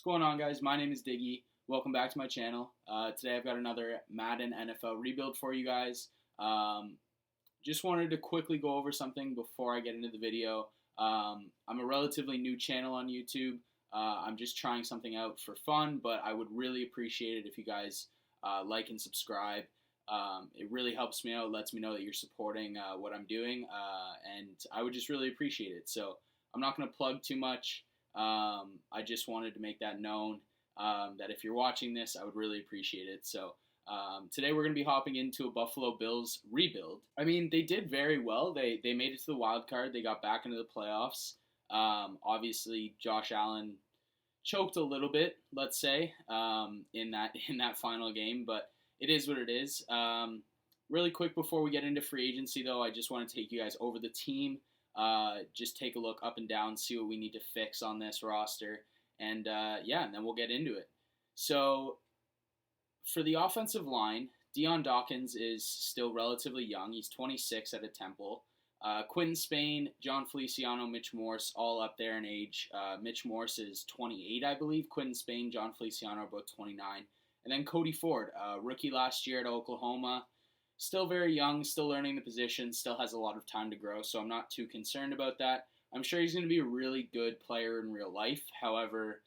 going on, guys? My name is Diggy. Welcome back to my channel. Today I've got another Madden NFL rebuild for you guys. Just wanted to quickly go over something before I get into the video. I'm a relatively new channel on YouTube. I'm just trying something out for fun, but I would really appreciate it if you guys like and subscribe. It really helps me out, lets me know that you're supporting what I'm doing, and I would just really appreciate it. So I'm not going to plug too much. I just wanted to make that known, that if you're watching this, I would really appreciate it. So today we're going to be hopping into a Buffalo Bills rebuild. I mean, they did very well. They made it to the wild card. They got back into the playoffs. Obviously, Josh Allen choked a little bit, let's say, in that final game, but it is what it is. Really quick before we get into free agency, though, I just want to take you guys over the team. Just take a look up and down, see what we need to fix on this roster, and and then we'll get into it. So for the offensive line, Deion Dawkins is still relatively young. He's 26 at a Temple. Quinton Spain, John Feliciano, Mitch Morse, all up there in age. Mitch Morse is 28, I believe. Quinton Spain, John Feliciano are both 29. And then Cody Ford, rookie last year at Oklahoma. Still very young, still learning the position, still has a lot of time to grow, so I'm not too concerned about that. I'm sure he's going to be a really good player in real life. However,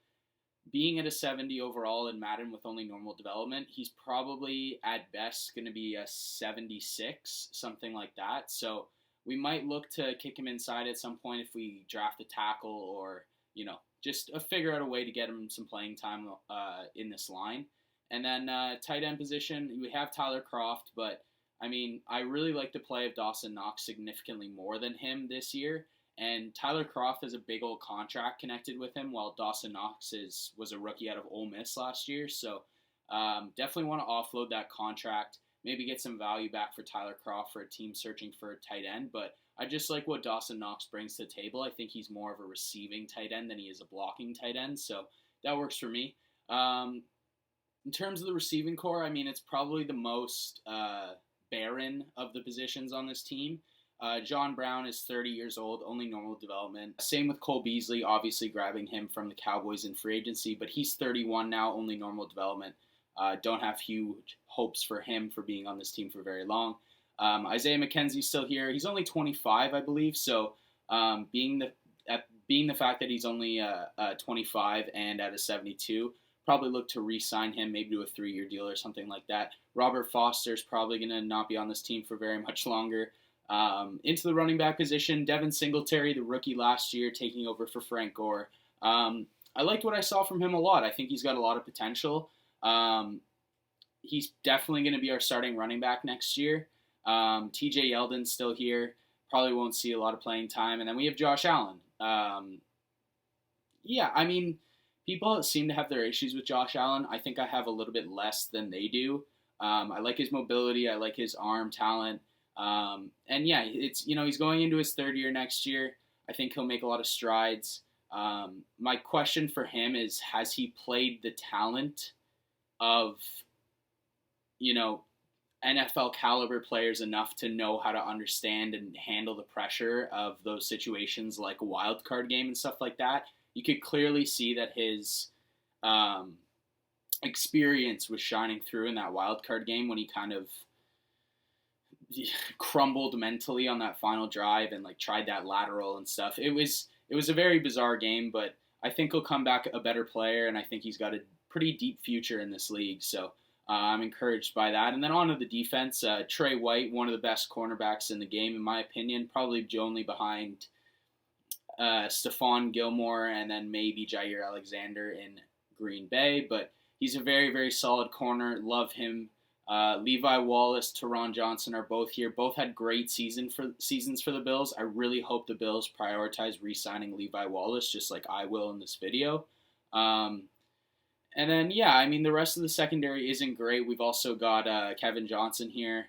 being at a 70 overall in Madden with only normal development, he's probably at best going to be a 76, something like that. So we might look to kick him inside at some point if we draft a tackle or, just figure out a way to get him some playing time in this line. And then tight end position, we have Tyler Kroft, but I mean, I really like the play of Dawson Knox significantly more than him this year. And Tyler Kroft has a big old contract connected with him, while Dawson Knox was a rookie out of Ole Miss last year. So definitely want to offload that contract, maybe get some value back for Tyler Kroft for a team searching for a tight end. But I just like what Dawson Knox brings to the table. I think he's more of a receiving tight end than he is a blocking tight end. So that works for me. In terms of the receiving core, I mean, it's probably the most barren of the positions on this team. John Brown is 30 years old, only normal development. Same with Cole Beasley, obviously grabbing him from the Cowboys in free agency, but he's 31 now, only normal development. Don't have huge hopes for him for being on this team for very long. Isaiah McKenzie's still here. He's only 25, I believe, so being the fact that he's only 25 and at a 72, probably look to re-sign him, maybe to a 3-year deal or something like that. Robert Foster's probably going to not be on this team for very much longer. Into the running back position, Devin Singletary, the rookie last year, taking over for Frank Gore. I liked what I saw from him a lot. I think he's got a lot of potential. He's definitely going to be our starting running back next year. TJ Yeldon's still here. Probably won't see a lot of playing time. And then we have Josh Allen. People seem to have their issues with Josh Allen. I think I have a little bit less than they do. I like his mobility. I like his arm talent. He's going into his third year next year. I think he'll make a lot of strides. My question for him is, has he played the talent of, NFL caliber players enough to know how to understand and handle the pressure of those situations like a wild card game and stuff like that? You could clearly see that his experience was shining through in that wild card game when he kind of crumbled mentally on that final drive and tried that lateral and stuff. It was a very bizarre game, but I think he'll come back a better player, and I think he's got a pretty deep future in this league. So I'm encouraged by that. And then on to the defense, Trey White, one of the best cornerbacks in the game, in my opinion, probably only behind Stephon Gilmore and then maybe Jair Alexander in Green Bay. But he's a very, very solid corner. Love him. Levi Wallace, Teron Johnson are both here. Both had great seasons for the Bills. I really hope the Bills prioritize re-signing Levi Wallace, just like I will in this video. The rest of the secondary isn't great. We've also got Kevin Johnson here.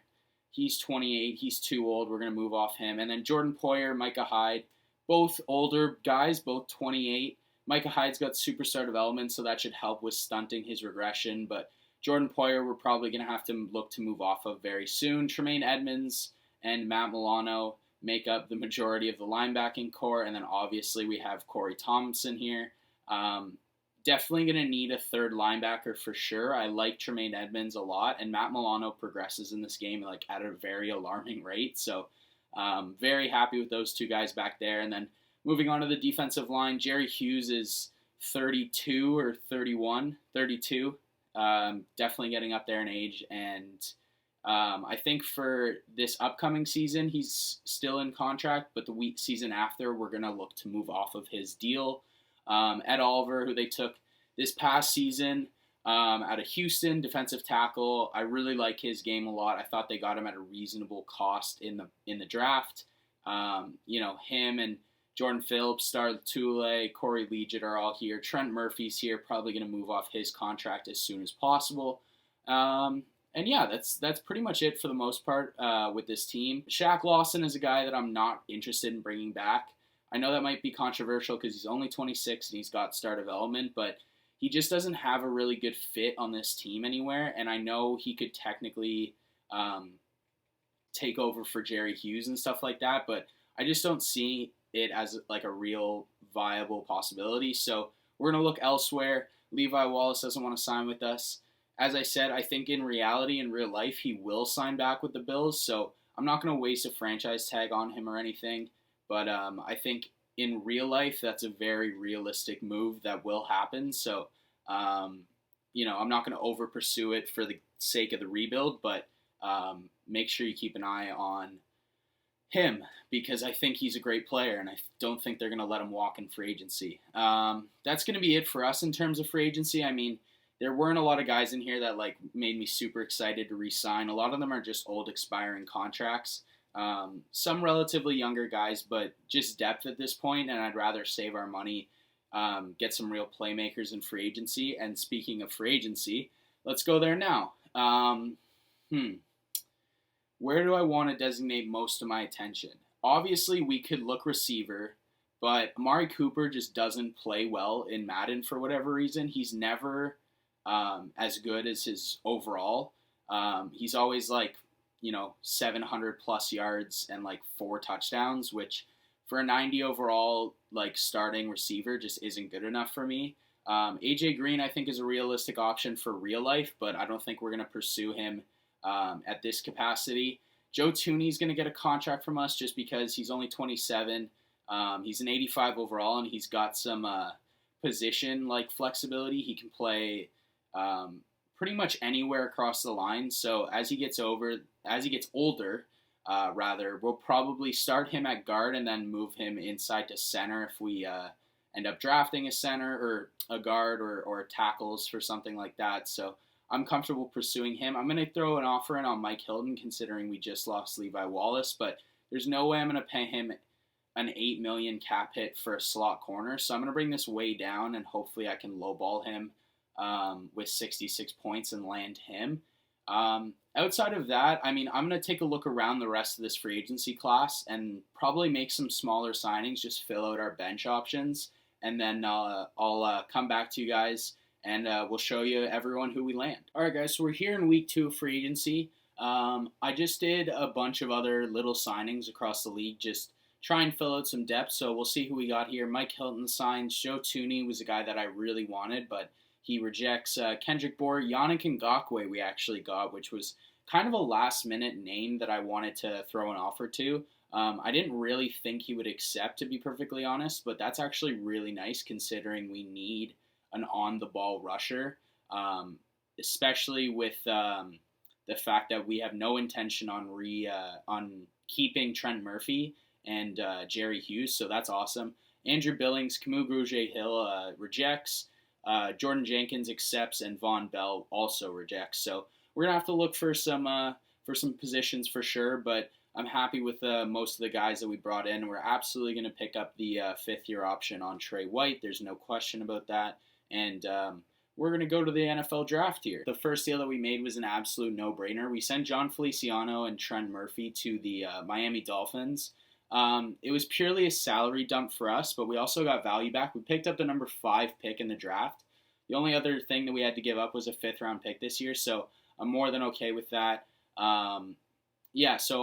He's 28. He's too old. We're going to move off him. And then Jordan Poyer, Micah Hyde, both older guys, both 28. Micah Hyde's got superstar development, so that should help with stunting his regression. But Jordan Poyer, we're probably going to have to look to move off of very soon. Tremaine Edmonds and Matt Milano make up the majority of the linebacking core. And then obviously we have Corey Thompson here. definitely going to need a third linebacker for sure. I like Tremaine Edmonds a lot, and Matt Milano progresses in this game like at a very alarming rate. So very happy with those two guys back there. And then moving on to the defensive line, Jerry Hughes is 32 or 31, 32. Definitely getting up there in age. And I think for this upcoming season, he's still in contract, but the season after, we're going to look to move off of his deal. Ed Oliver, who they took this past season out of Houston, defensive tackle. I really like his game a lot. I thought they got him at a reasonable cost in the draft. Him and Jordan Phillips, Star Lotulelei, Corey Liuget are all here. Trent Murphy's here, probably going to move off his contract as soon as possible. And yeah, that's pretty much it for the most part with this team. Shaq Lawson is a guy that I'm not interested in bringing back. I know that might be controversial because he's only 26 and he's got star development, but he just doesn't have a really good fit on this team anywhere. And I know he could technically take over for Jerry Hughes and stuff like that, but I just don't see it as like a real viable possibility. So we're going to look elsewhere. Levi Wallace doesn't want to sign with us. As I said, I think in reality, in real life, he will sign back with the Bills. So I'm not going to waste a franchise tag on him or anything. But I think in real life, that's a very realistic move that will happen. So, I'm not going to over pursue it for the sake of the rebuild, but make sure you keep an eye on him because I think he's a great player, and I don't think they're going to let him walk in free agency. That's going to be it for us in terms of free agency. I mean, there weren't a lot of guys in here that like made me super excited to re-sign. A lot of them are just old expiring contracts. Some relatively younger guys, but just depth at this point, and I'd rather save our money, get some real playmakers in free agency. And speaking of free agency, let's go there now. Where do I want to designate most of my attention? Obviously, we could look receiver, but Amari Cooper just doesn't play well in Madden for whatever reason. He's never as good as his overall. He's always like, 700 plus yards and like 4 touchdowns, which for a 90 overall, like starting receiver just isn't good enough for me. AJ Green, I think, is a realistic option for real life, but I don't think we're going to pursue him at this capacity. Joe Thuney's going to get a contract from us just because he's only 27. He's an 85 overall, and he's got some position like flexibility. He can play pretty much anywhere across the line. So as he gets older, we'll probably start him at guard and then move him inside to center if we end up drafting a center or a guard or tackles for something like that. So I'm comfortable pursuing him. I'm going to throw an offer in on Mike Hilton considering we just lost Levi Wallace, but there's no way I'm going to pay him an $8 million cap hit for a slot corner. So I'm going to bring this way down and hopefully I can lowball him with 66 points and land him. Outside of that, I mean, I'm going to take a look around the rest of this free agency class and probably make some smaller signings, just fill out our bench options, and then I'll come back to you guys and we'll show you everyone who we land. All right, guys, so we're here in week 2 of free agency. I just did a bunch of other little signings across the league, just try and fill out some depth, so we'll see who we got here. Mike Hilton signs. Joe Thuney was a guy that I really wanted, but he rejects. Kendrick Bourne, Yannick Ngakoue we actually got, which was kind of a last-minute name that I wanted to throw an offer to. I didn't really think he would accept, to be perfectly honest, but that's actually really nice considering we need an on-the-ball rusher, especially with the fact that we have no intention on keeping Trent Murphy and Jerry Hughes, so that's awesome. Andrew Billings, Camus Grugier-Hill rejects. Jordan Jenkins accepts, and Von Bell also rejects. So we're gonna have to look for some positions for sure. But I'm happy with most of the guys that we brought in. We're absolutely gonna pick up the 5th-year option on Trey White. There's no question about that. And we're gonna go to the NFL draft here. The first deal that we made was an absolute no-brainer. We sent John Feliciano and Trent Murphy to the Miami Dolphins. It was purely a salary dump for us, but we also got value back. We picked up the number 5 pick in the draft. The only other thing that we had to give up was a 5th-round pick this year, so I'm more than okay with that. So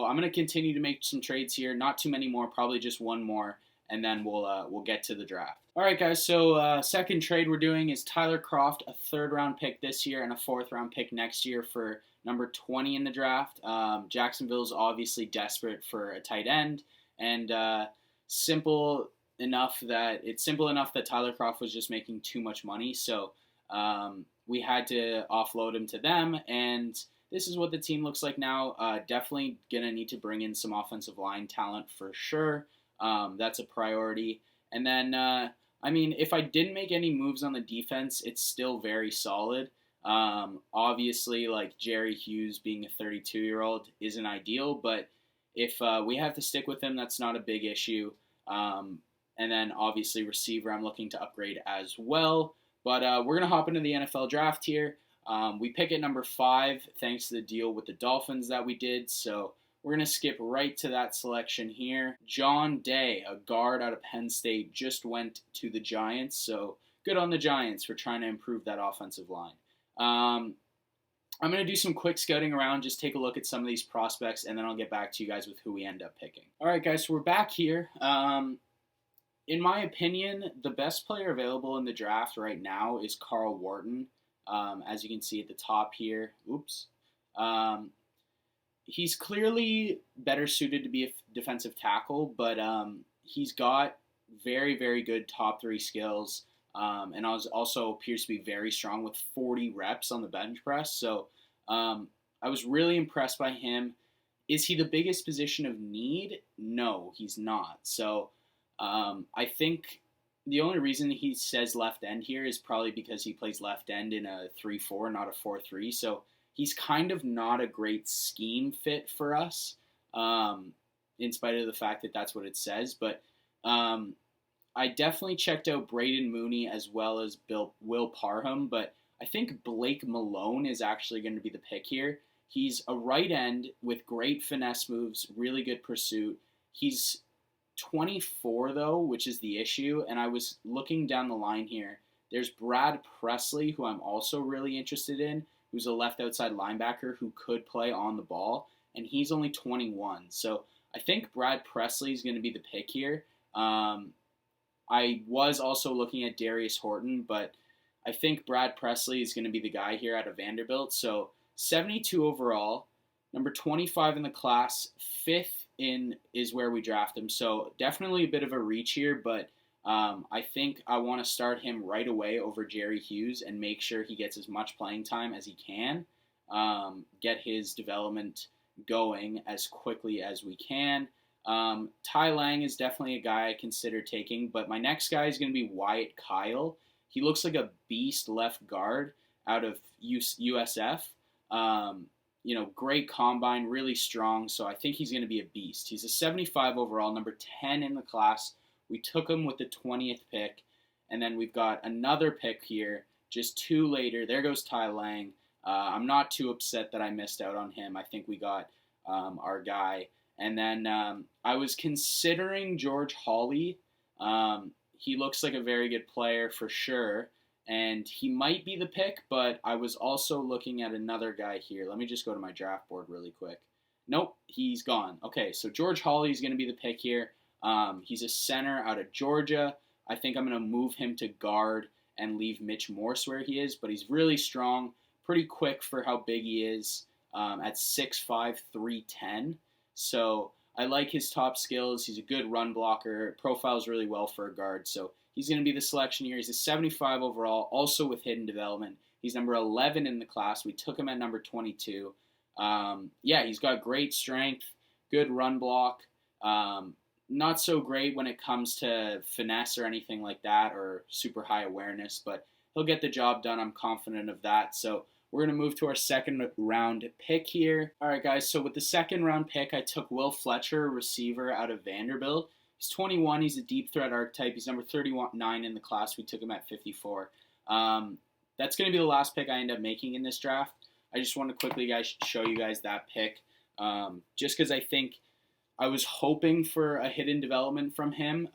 I'm going to continue to make some trades here. Not too many more, probably just one more. and then we'll get to the draft. All right, guys. So second trade we're doing is Tyler Croft, a third-round pick this year and a fourth-round pick next year for number 20 in the draft. Jacksonville's obviously desperate for a tight end, and simple enough that Tyler Croft was just making too much money, so we had to offload him to them, and this is what the team looks like now. Definitely gonna need to bring in some offensive line talent for sure. That's a priority. And then, if I didn't make any moves on the defense, it's still very solid. Obviously, like Jerry Hughes being a 32-year-old isn't ideal, but if we have to stick with him, that's not a big issue. And then, obviously, receiver, I'm looking to upgrade as well. But we're going to hop into the NFL draft here. We pick at number 5 thanks to the deal with the Dolphins that we did. So we're going to skip right to that selection here. John Day, a guard out of Penn State, just went to the Giants. So good on the Giants for trying to improve that offensive line. I'm going to do some quick scouting around, just take a look at some of these prospects, and then I'll get back to you guys with who we end up picking. All right, guys, so we're back here. In my opinion, the best player available in the draft right now is Carl Wharton. As you can see at the top here. Oops. He's clearly better suited to be a defensive tackle, but he's got very, very good top 3 skills. And also appears to be very strong with 40 reps on the bench press. So I was really impressed by him. Is he the biggest position of need? No, he's not. So I think the only reason he says left end here is probably because he plays left end in a 3-4, not a 4-3. So he's kind of not a great scheme fit for us, in spite of the fact that that's what it says. But I definitely checked out Braden Mooney as well as Will Parham, but I think Blake Malone is actually going to be the pick here. He's a right end with great finesse moves, really good pursuit. He's 24, though, which is the issue, and I was looking down the line here. There's Brad Presley, who I'm also really interested in, who's a left outside linebacker who could play on the ball, and he's only 21. So I think Brad Presley is going to be the pick here. I was also looking at Darius Horton, but I think Brad Presley is going to be the guy here out of Vanderbilt. So 72 overall, number 25 in the class, 5th in is where we draft him. So definitely a bit of a reach here, but I think I want to start him right away over Jerry Hughes and make sure he gets as much playing time as he can, get his development going as quickly as we can. Ty Lang is definitely a guy I consider taking, but my next guy is going to be Wyatt Kyle. He looks like a beast left guard out of USF. Great combine, really strong, so I think he's going to be a beast. He's a 75 overall, number 10 in the class. We took him with the 20th pick, and then we've got another pick here, just 2 later. There goes Ty Lang. I'm not too upset that I missed out on him. I think we got our guy. And then I was considering George Hawley. He looks like a very good player for sure, and he might be the pick, but I was also looking at another guy here. Let me just go to my draft board really quick. Nope, he's gone. Okay, so George Hawley is going to be the pick here. He's a center out of Georgia. I think I'm going to move him to guard and leave Mitch Morse where he is, but he's really strong, pretty quick for how big he is at 6'5", 310. So I like his top skills. He's a good run blocker, profiles really well for a guard. So he's going to be the selection here. He's a 75 overall, also with hidden development. He's number 11 in the class. We took him at number 22. He's got great strength, good run block. Not so great when it comes to finesse or anything like that or super high awareness, but he'll get the job done. I'm confident of that. So we're going to move to our second round pick here. All right, guys, so with the second round pick, I took Will Fletcher, receiver out of Vanderbilt. He's 21. He's a deep threat archetype. He's number 39 in the class. We took him at 54. That's going to be the last pick I end up making in this draft. I just want to quickly, guys, show you guys that pick just because I think I was hoping for a hidden development from him.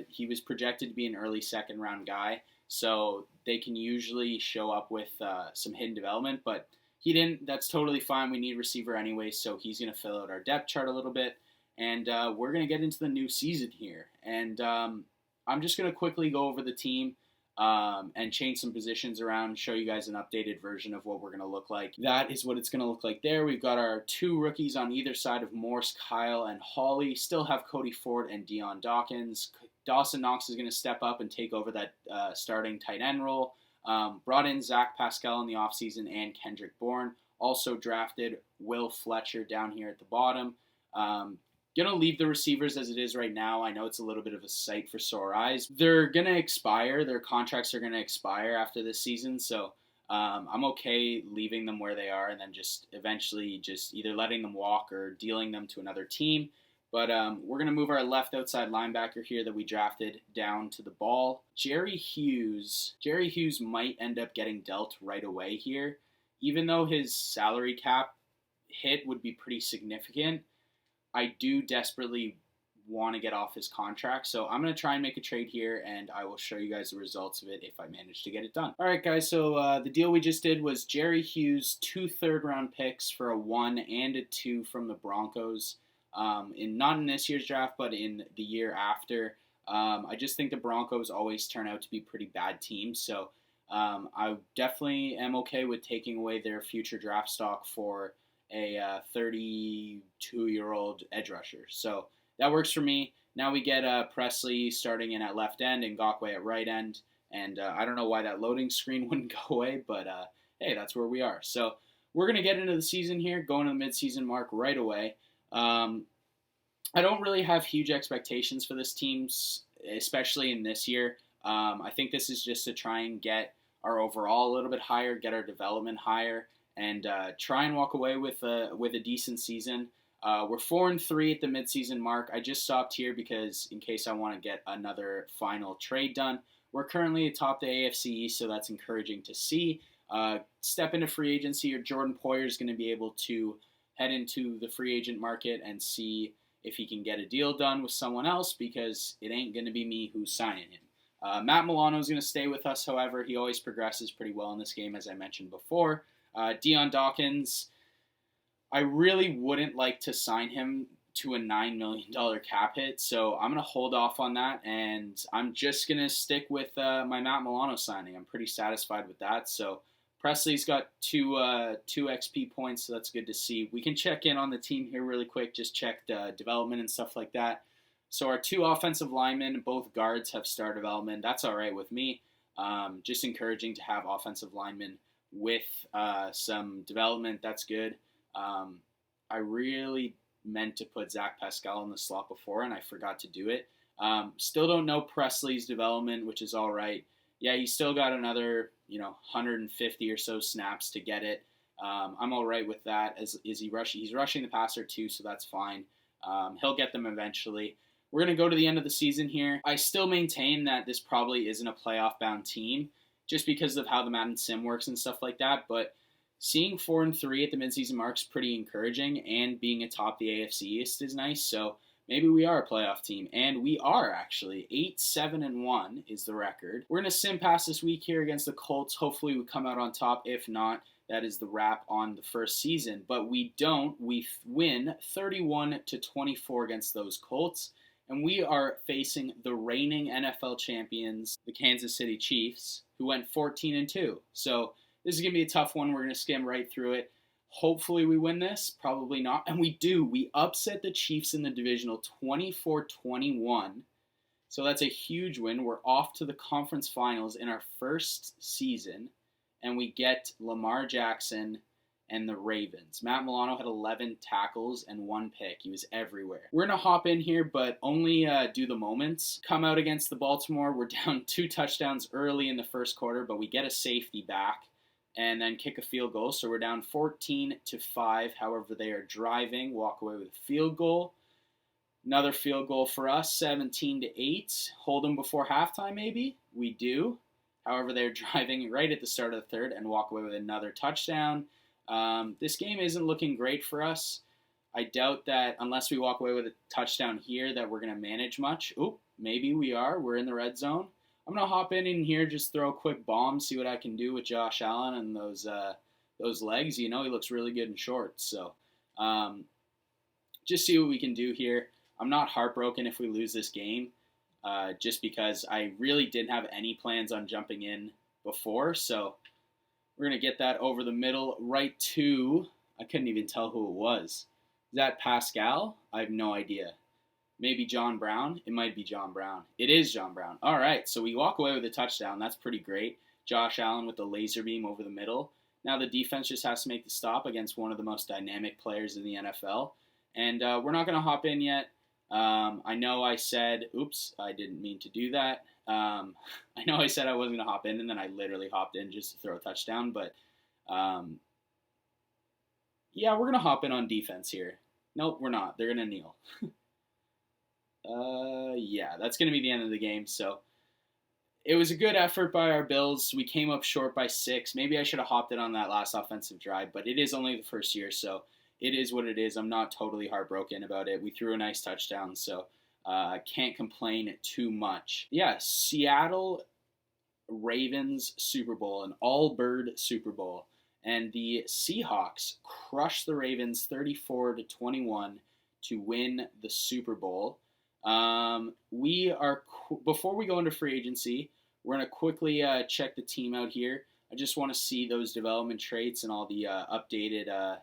He was projected to be an early second-round guy, so they can usually show up with some hidden development, but he didn't. That's totally fine. We need receiver anyway, so he's going to fill out our depth chart a little bit. and we're going to get into the new season here. And I'm just going to quickly go over the team and change some positions around, show you guys an updated version of what we're going to look like. That is what it's going to look like there. We've got our 2 rookies on either side of Morse, Kyle, and Hawley. Still have Cody Ford and Dion Dawkins. Dawson Knox is going to step up and take over that starting tight end role. Brought in Zach Pascal in the offseason and Kendrick Bourne. Also drafted Will Fletcher down here at the bottom. Going to leave the receivers as it is right now. I know it's a little bit of a sight for sore eyes. They're going to expire. Their contracts are going to expire after this season. So I'm okay leaving them where they are and then just eventually just either letting them walk or dealing them to another team. But we're going to move our left outside linebacker here that we drafted down to the ball. Jerry Hughes might end up getting dealt right away here. Even though his salary cap hit would be pretty significant, I do desperately want to get off his contract. So I'm going to try and make a trade here, and I will show you guys the results of it if I manage to get it done. All right, guys, so the deal we just did was Jerry Hughes, 2 third-round picks for a 1 and a 2 from the Broncos. Not in this year's draft, but in the year after. I just think the Broncos always turn out to be pretty bad teams, so I definitely am okay with taking away their future draft stock for a 32-year-old edge rusher. So that works for me. Now we get Presley starting in at left end and Ngakoue at right end, and I don't know why that loading screen wouldn't go away, but hey, that's where we are. So we're going to get into the season here, going to the midseason mark right away. I don't really have huge expectations for this team, especially in this year. I think this is just to try and get our overall a little bit higher, get our development higher, and try and walk away with a decent season. We're 4-3 at the midseason mark. I just stopped here because in case I want to get another final trade done. We're currently atop the AFC East, so that's encouraging to see. Step into free agency, or Jordan Poyer is going to be able to head into the free agent market and see if he can get a deal done with someone else, because it ain't going to be me who's signing him. Matt Milano is going to stay with us, however. He always progresses pretty well in this game, as I mentioned before. Dion Dawkins, I really wouldn't like to sign him to a $9 million cap hit, so I'm going to hold off on that, and I'm just going to stick with my Matt Milano signing. I'm pretty satisfied with that, so Presley's got two XP points, so that's good to see. We can check in on the team here really quick, just check the development and stuff like that. So our 2 offensive linemen, both guards, have star development. That's all right with me. Just encouraging to have offensive linemen with some development. That's good. I really meant to put Zach Pascal in the slot before, and I forgot to do it. Still don't know Presley's development, which is all right. Yeah, he's still got another 150 or so snaps to get it. I'm all right with that. He's rushing the passer too, so that's fine. He'll get them eventually. We're going to go to the end of the season here. I still maintain that this probably isn't a playoff-bound team, just because of how the Madden Sim works and stuff like that. But seeing 4-3 at the midseason mark is pretty encouraging, and being atop the AFC East is nice. So maybe we are a playoff team, and we are actually. 8-7-1 is the record. We're going to sim pass this week here against the Colts. Hopefully we come out on top. If not, that is the wrap on the first season. But we don't. We win 31-24 against those Colts, and we are facing the reigning NFL champions, the Kansas City Chiefs, who went 14-2. So this is going to be a tough one. We're going to skim right through it. Hopefully we win this. Probably not. And we do. We upset the Chiefs in the divisional 24-21. So that's a huge win. We're off to the conference finals in our first season. And we get Lamar Jackson and the Ravens. Matt Milano had 11 tackles and 1 pick. He was everywhere. We're going to hop in here, but only do the moments. Come out against the Baltimore. We're down 2 touchdowns early in the first quarter, but we get a safety back and then kick a field goal. So we're down 14-5. However, they are driving, walk away with a field goal. Another field goal for us, 17-8. Hold them before halftime, maybe? We do. However, they're driving right at the start of the third and walk away with another touchdown. This game isn't looking great for us. I doubt that unless we walk away with a touchdown here that we're going to manage much. Oop, maybe we are. We're in the red zone. I'm going to hop in here, just throw a quick bomb, see what I can do with Josh Allen and those legs. He looks really good in shorts. So just see what we can do here. I'm not heartbroken if we lose this game, just because I really didn't have any plans on jumping in before. So we're going to get that over the middle right to, I couldn't even tell who it was. Is that Pascal? I have no idea. Maybe John Brown? It might be John Brown. It is John Brown. All right, so we walk away with a touchdown. That's pretty great. Josh Allen with the laser beam over the middle. Now the defense just has to make the stop against one of the most dynamic players in the NFL. And we're not going to hop in yet. I know I said, oops, I didn't mean to do that. I know I said I wasn't going to hop in, and then I literally hopped in just to throw a touchdown. But, yeah, we're going to hop in on defense here. Nope, we're not. They're going to kneel. Yeah, that's going to be the end of the game. So it was a good effort by our Bills. We came up short by 6. Maybe I should have hopped in on that last offensive drive, but it is only the first year, so it is what it is. I'm not totally heartbroken about it. We threw a nice touchdown, so I can't complain too much. Yeah, Seattle Ravens Super Bowl, an all-bird Super Bowl. And the Seahawks crushed the Ravens 34-21 to win the Super Bowl. Before we go into free agency, we're going to quickly check the team out here. I just want to see those development traits and all the updated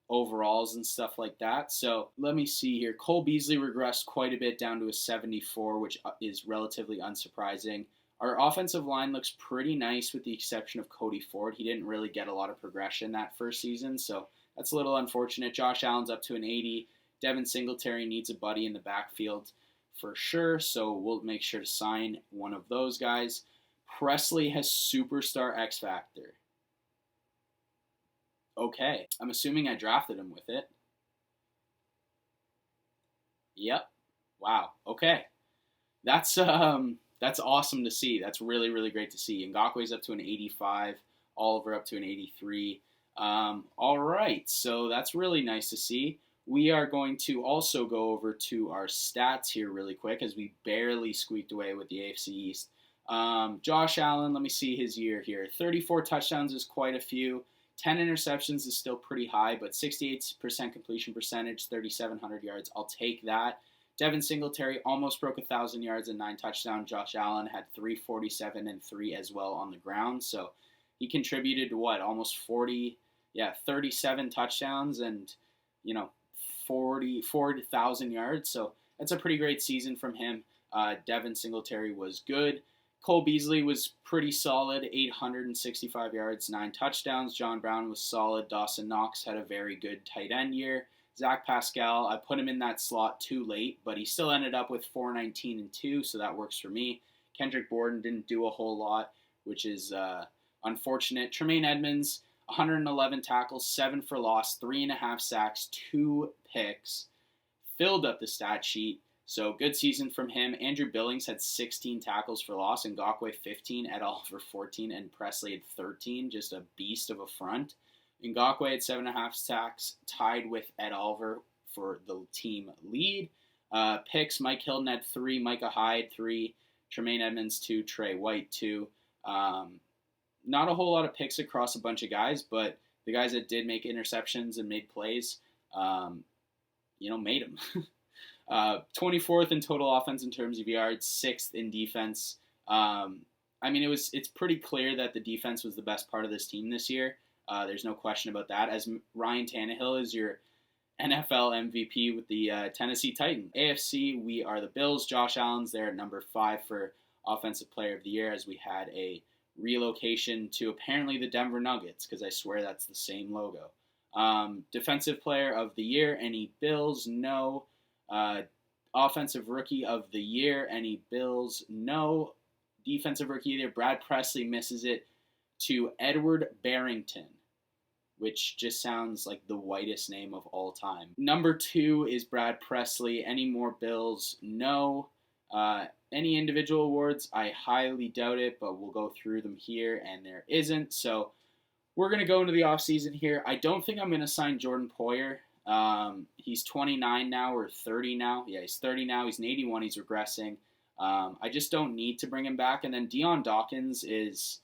overalls and stuff like that. So let me see here. Cole Beasley regressed quite a bit down to a 74, which is relatively unsurprising. Our offensive line looks pretty nice with the exception of Cody Ford. He didn't really get a lot of progression that first season, so that's a little unfortunate. Josh Allen's up to an 80. Devin Singletary needs a buddy in the backfield for sure, so we'll make sure to sign one of those guys. Presley has superstar X Factor. Okay, I'm assuming I drafted him with it. Yep. Wow. Okay. That's awesome to see. That's really, really great to see. Ngakwe's up to an 85. Oliver up to an 83. All right, so that's really nice to see. We are going to also go over to our stats here really quick as we barely squeaked away with the AFC East. Josh Allen, let me see his year here. 34 touchdowns is quite a few. 10 interceptions is still pretty high, but 68% completion percentage, 3,700 yards. I'll take that. Devin Singletary almost broke 1,000 yards and 9 touchdowns. Josh Allen had 347 and 3 as well on the ground. So he contributed to almost 37 touchdowns and, 40,000 yards. So that's a pretty great season from him. Devin Singletary was good. Cole Beasley was pretty solid, 865 yards, 9 touchdowns. John Brown was solid. Dawson Knox had a very good tight end year. Zach Pascal, I put him in that slot too late, but he still ended up with 419 and 2, so that works for me. Kendrick Bourne didn't do a whole lot, which is unfortunate. Tremaine Edmonds, 111 tackles, 7 for loss, 3.5 sacks, 2 picks. Filled up the stat sheet, so good season from him. Andrew Billings had 16 tackles for loss, and Ngakwe 15, Ed Oliver 14, and Presley had 13, just a beast of a front. Ngakwe had 7.5 sacks, tied with Ed Oliver for the team lead. Picks, Mike Hilton had 3, Micah Hyde 3, Tremaine Edmonds 2, Trey White 2. Not a whole lot of picks across a bunch of guys, but the guys that did make interceptions and made plays, made them. 24th in total offense in terms of yards, 6th in defense. It's pretty clear that the defense was the best part of this team this year. There's no question about that, as Ryan Tannehill is your NFL MVP with the Tennessee Titans. AFC, we are the Bills. Josh Allen's there at number 5 for Offensive Player of the Year, as we had a relocation to apparently the Denver Nuggets, because I swear that's the same logo. Defensive Player of the Year, any Bills? No. Offensive Rookie of the Year, any Bills? No. Defensive Rookie of the Year, Brad Presley misses it to Edward Barrington, which just sounds like the whitest name of all time. Number 2 is Brad Presley. Any more Bills? No. Any individual awards? I highly doubt it, but we'll go through them here, and there isn't. So we're going to go into the offseason here. I don't think I'm going to sign Jordan Poyer. He's 29 now, or 30 now. Yeah, he's 30 now. He's an 81. He's regressing. I just don't need to bring him back. And then Deion Dawkins is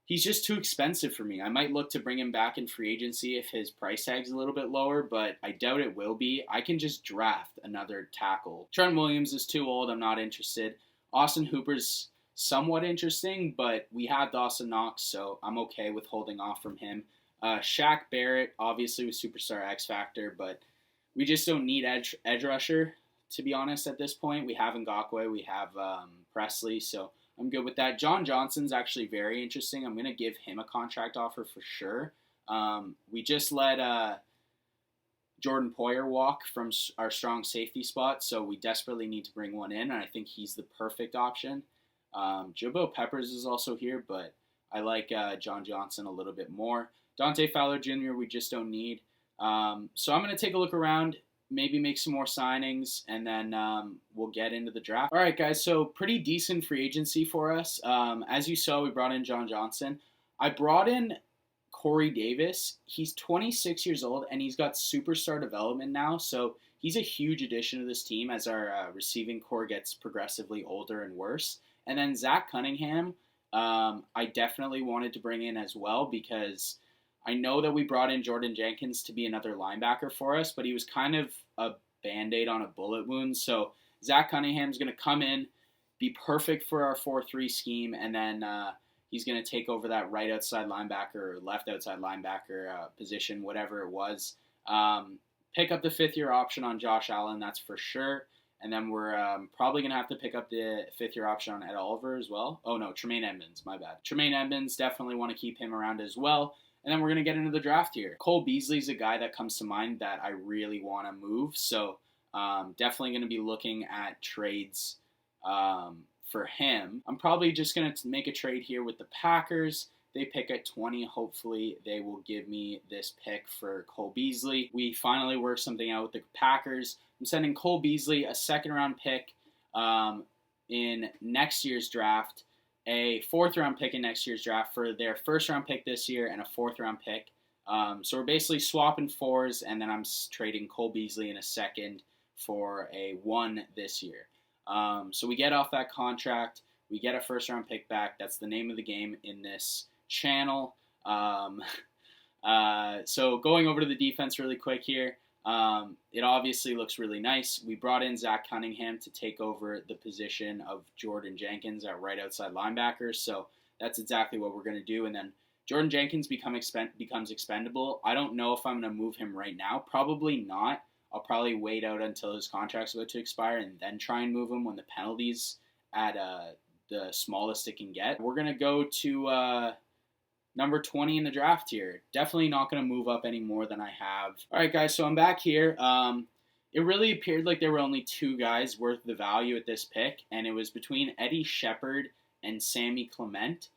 he's just too expensive for me. I might look to bring him back in free agency if his price tag's a little bit lower, but I doubt it will be. I can just draft another tackle. Trent Williams is too old. I'm not interested. Austin Hooper's somewhat interesting, but we have Dawson Knox, so I'm okay with holding off from him. Shaq Barrett, obviously with Superstar X Factor, but we just don't need edge rusher, to be honest, at this point. We have Ngakoue, we have Presley, so I'm good with that. John Johnson's actually very interesting. I'm going to give him a contract offer for sure. We just let Jordan Poyer walk from our strong safety spot, so we desperately need to bring one in, and I think he's the perfect option. Jabril Peppers is also here, but I like John Johnson a little bit more. Dante Fowler Jr. we just don't need. So I'm going to take a look around, maybe make some more signings, and then we'll get into the draft. All right, guys, so pretty decent free agency for us. As you saw, we brought in John Johnson. I brought in Corey Davis. He's 26 years old, and he's got superstar development now, so he's a huge addition to this team as our receiving core gets progressively older and worse. And then Zach Cunningham, I definitely wanted to bring in as well because I know that we brought in Jordan Jenkins to be another linebacker for us, but he was kind of a Band-Aid on a bullet wound. So Zach Cunningham's going to come in, be perfect for our 4-3 scheme, and then he's going to take over that right outside linebacker or left outside linebacker position, whatever it was. Pick up the fifth-year option on Josh Allen, that's for sure. And then we're probably going to have to pick up the fifth-year option on Ed Oliver as well. Oh, no, Tremaine Edmonds, my bad. Tremaine Edmonds, definitely want to keep him around as well. And then we're going to get into the draft here. Cole Beasley's a guy that comes to mind that I really want to move. So definitely going to be looking at trades for him. I'm probably just going to make a trade here with the Packers. They pick at 20. Hopefully they will give me this pick for Cole Beasley. We finally worked something out with the Packers. I'm sending Cole Beasley a second-round pick in next year's draft, a fourth-round pick in next year's draft for their first-round pick this year, and a fourth-round pick. So we're basically swapping fours, and then I'm trading Cole Beasley in a second for a 1 this year. So we get off that contract. We get a first-round pick back. That's the name of the game in this channel. So going over to the defense really quick here. It obviously looks really nice. We brought in Zach Cunningham to take over the position of Jordan Jenkins at right outside linebacker. So that's exactly what we're going to do. And then Jordan Jenkins becomes expendable. I don't know if I'm going to move him right now. Probably not. I'll probably wait out until his contract's about to expire and then try and move him when the penalty's at the smallest it can get. We're going to go to number 20 in the draft here. Definitely not going to move up any more than I have. All right, guys, so I'm back here. It really appeared like there were only 2 guys worth the value at this pick, and it was between Eddie Shepard and Sammy Clement.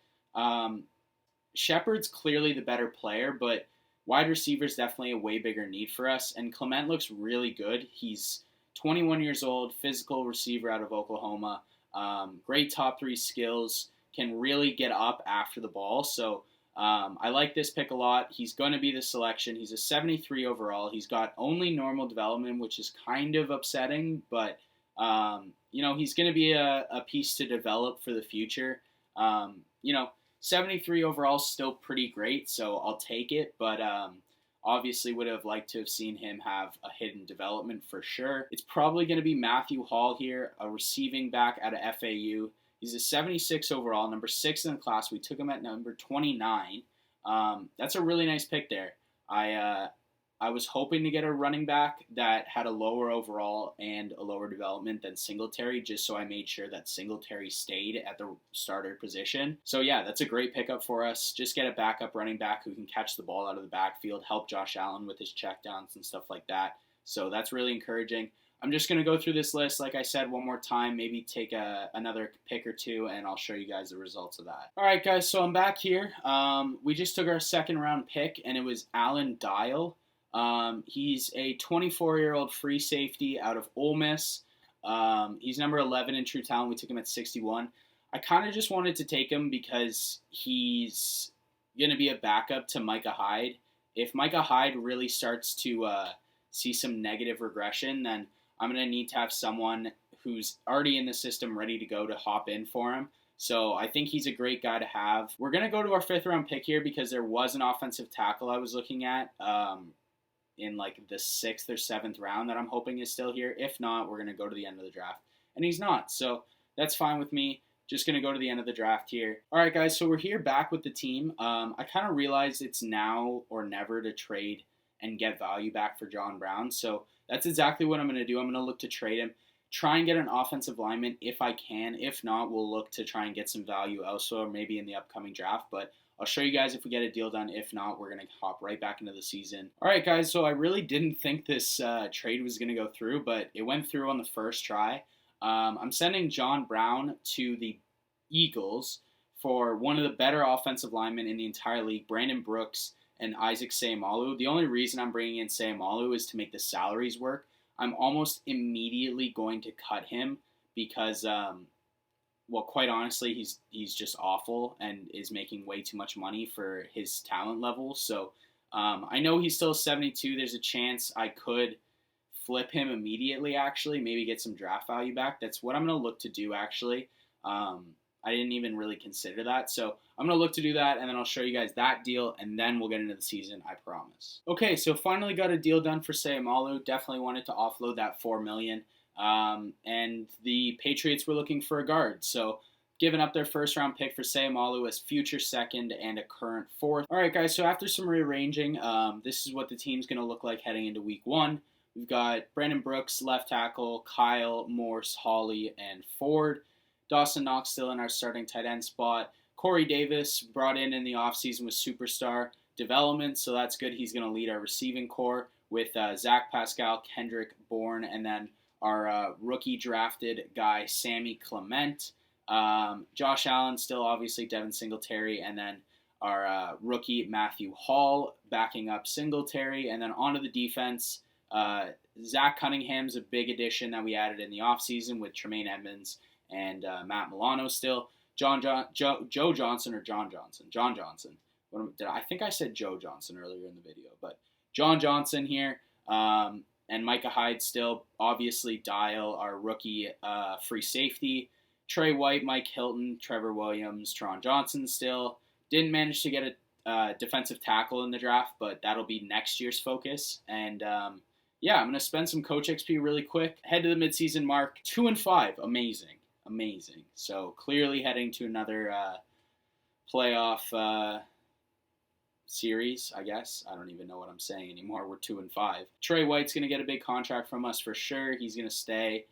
Shepard's clearly the better player, but wide receiver is definitely a way bigger need for us, and Clement looks really good. He's 21 years old, physical receiver out of Oklahoma, great top 3 skills, can really get up after the ball, so I like this pick a lot. He's going to be the selection. He's a 73 overall. He's got only normal development, which is kind of upsetting, but, he's going to be a piece to develop for the future. 73 overall is still pretty great, so I'll take it, but obviously would have liked to have seen him have a hidden development for sure. It's probably going to be Matthew Hall here, a receiving back out of FAU. He's a 76 overall, number 6 in the class. We took him at number 29. That's a really nice pick there. I was hoping to get a running back that had a lower overall and a lower development than Singletary, just so I made sure that Singletary stayed at the starter position. So yeah, that's a great pickup for us. Just get a backup running back who can catch the ball out of the backfield, help Josh Allen with his checkdowns and stuff like that. So that's really encouraging. I'm just going to go through this list, like I said, one more time, maybe take another pick or 2, and I'll show you guys the results of that. All right, guys, so I'm back here. We just took our second-round pick, and it was Alan Dial. He's a 24-year-old free safety out of Ole Miss. He's number 11 in true talent. We took him at 61. I kind of just wanted to take him because he's going to be a backup to Micah Hyde. If Micah Hyde really starts to see some negative regression, then I'm going to need to have someone who's already in the system ready to go to hop in for him. So I think he's a great guy to have. We're going to go to our 5th round pick here because there was an offensive tackle I was looking at in like the 6th or 7th round that I'm hoping is still here. If not, we're going to go to the end of the draft. And he's not. So that's fine with me. Just going to go to the end of the draft here. All right, guys, so we're here back with the team. I kind of realized it's now or never to trade and get value back for John Brown. So that's exactly what I'm going to do. I'm going to look to trade him, try and get an offensive lineman if I can. If not, we'll look to try and get some value elsewhere, maybe in the upcoming draft. But I'll show you guys if we get a deal done. If not, we're going to hop right back into the season. All right, guys, so I really didn't think this trade was going to go through, but it went through on the first try. I'm sending John Brown to the Eagles for one of the better offensive linemen in the entire league, Brandon Brooks and Isaac Seumalo. The only reason I'm bringing in Seumalo is to make the salaries work. I'm almost immediately going to cut him because, well, quite honestly, he's just awful and is making way too much money for his talent level. So I know he's still 72. There's a chance I could flip him immediately, actually, maybe get some draft value back. That's what I'm going to look to do, actually. I didn't even really consider that. So I'm going to look to do that, and then I'll show you guys that deal, and then we'll get into the season, I promise. Okay, so finally got a deal done for Seumalo. Definitely wanted to offload that $4 million. And the Patriots were looking for a guard. So giving up their 1st round pick for Seumalo as future 2nd and a current 4th. All right, guys, so after some rearranging, this is what the team's going to look like heading into week 1. We've got Brandon Brooks, left tackle, Kyle, Morse, Hawley, and Ford. Dawson Knox still in our starting tight end spot. Corey Davis brought in the offseason with superstar development, so that's good. He's going to lead our receiving core with Zach Pascal, Kendrick Bourne, and then our rookie drafted guy, Sammy Clement. Josh Allen, still obviously Devin Singletary, and then our rookie, Matthew Hall, backing up Singletary. And then onto the defense, Zach Cunningham's a big addition that we added in the offseason with Tremaine Edmonds and Matt Milano still. Joe Johnson or John Johnson? John Johnson. I think I said Joe Johnson earlier in the video, but John Johnson here. And Micah Hyde still. Obviously, Dial, our rookie free safety. Trey White, Mike Hilton, Trevor Williams, Teron Johnson still. Didn't manage to get a defensive tackle in the draft, but that'll be next year's focus. And yeah, I'm going to spend some Coach XP really quick. Head to the midseason mark. 2-5. Amazing. So clearly heading to another playoff series, I guess. I don't even know what I'm saying anymore. We're 2-5. Trey White's going to get a big contract from us for sure. He's going to stay.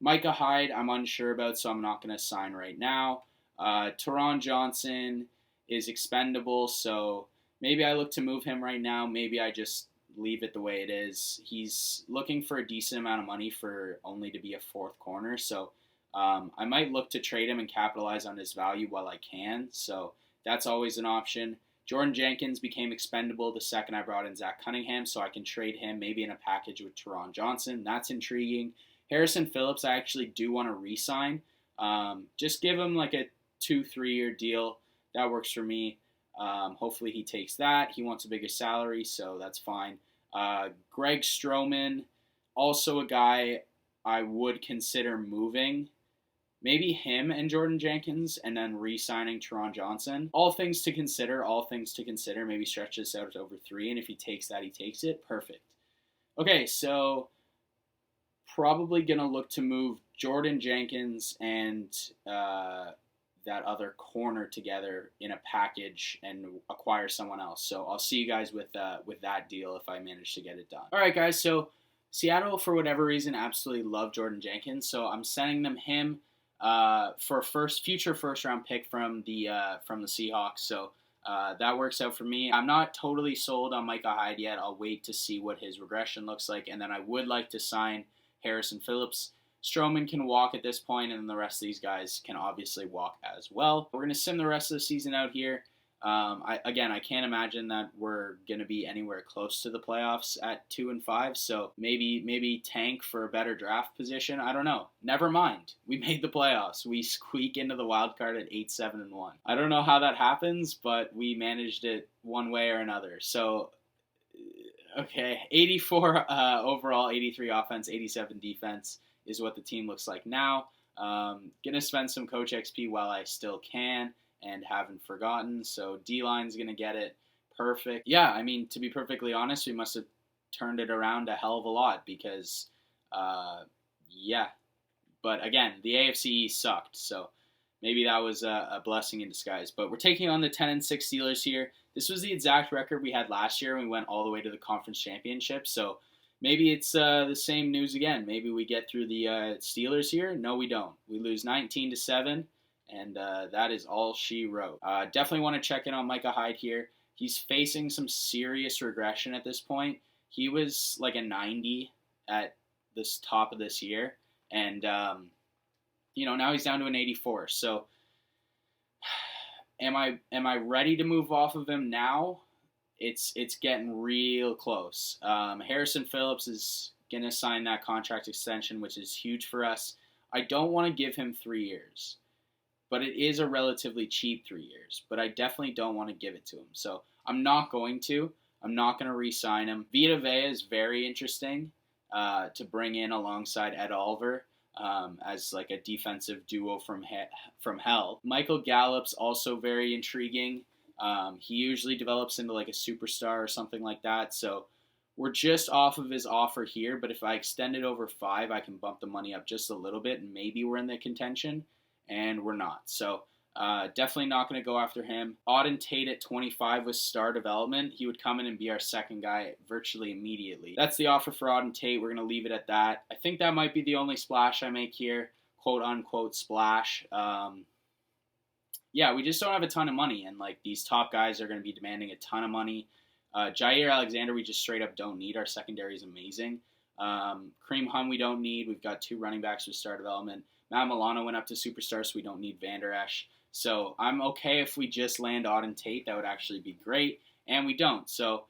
Micah Hyde, I'm unsure about, so I'm not going to sign right now. Teron Johnson is expendable, so maybe I look to move him right now. Maybe I just leave it the way it is. He's looking for a decent amount of money for only to be a 4th corner, so I might look to trade him and capitalize on his value while I can, so that's always an option. Jordan Jenkins became expendable the second I brought in Zach Cunningham, so I can trade him maybe in a package with Teron Johnson. That's intriguing. Harrison Phillips, I actually do want to re-sign. Just give him like a 2-3 year deal. That works for me. Hopefully he takes that. He wants a bigger salary, so that's fine. Greg Stroman, also a guy I would consider moving. Maybe him and Jordan Jenkins, and then re-signing Teron Johnson. All things to consider. Maybe stretch this out over 3, and if he takes that, he takes it. Perfect. Okay, so probably going to look to move Jordan Jenkins and that other corner together in a package and acquire someone else. So I'll see you guys with that deal if I manage to get it done. All right, guys, so Seattle, for whatever reason, absolutely love Jordan Jenkins, so I'm sending them him for a future first-round pick from the Seahawks. So that works out for me. I'm not totally sold on Micah Hyde yet. I'll wait to see what his regression looks like, and then I would like to sign Harrison Phillips. Stroman can walk at this point, and then the rest of these guys can obviously walk as well. We're going to sim the rest of the season out here. I can't imagine that we're going to be anywhere close to the playoffs at 2-5, so maybe tank for a better draft position. I don't know. Never mind. We made the playoffs. We squeak into the wild card at 8-7-1. I don't know how that happens, but we managed it one way or another. So, okay, 84 overall, 83 offense, 87 defense is what the team looks like now. Gonna spend some Coach XP while I still can and haven't forgotten. So D-line's gonna get it perfect. Yeah, I mean, to be perfectly honest, we must have turned it around a hell of a lot because, yeah. But again, the AFC sucked, so maybe that was a blessing in disguise. But we're taking on the 10-6 Steelers here. This was the exact record we had last year. We went all the way to the conference championship, so maybe it's the same news again. Maybe we get through the Steelers here. No, we don't. We lose 19-7, and that is all she wrote. Definitely want to check in on Micah Hyde here. He's facing some serious regression at this point. He was like a 90 at this top of this year, and now he's down to an 84. So, am I ready to move off of him now? It's getting real close. Harrison Phillips is gonna sign that contract extension, which is huge for us. I don't want to give him 3 years, but it is a relatively cheap 3 years. But I definitely don't want to give it to him. So I'm not going to. I'm not going to re-sign him. Vita Vea is very interesting to bring in alongside Ed Oliver as like a defensive duo from hell. Michael Gallup's also very intriguing. He usually develops into like a superstar or something like that. So we're just off of his offer here, but if I extend it over 5, I can bump the money up just a little bit, and maybe we're in the contention, and we're not. So definitely not going to go after him. Auden Tate at 25 was star development. He would come in and be our second guy virtually immediately. That's the offer for Auden Tate. We're going to leave it at that. I think that might be the only splash I make here, quote-unquote splash. Yeah, we just don't have a ton of money, and like these top guys are going to be demanding a ton of money. Jair Alexander, we just straight up don't need. Our secondary is amazing. Kareem Hunt, we don't need. We've got 2 running backs with star development. Matt Milano went up to superstar, so we don't need Van Der Esch. So I'm okay if we just land Auden Tate. That would actually be great, and we don't. So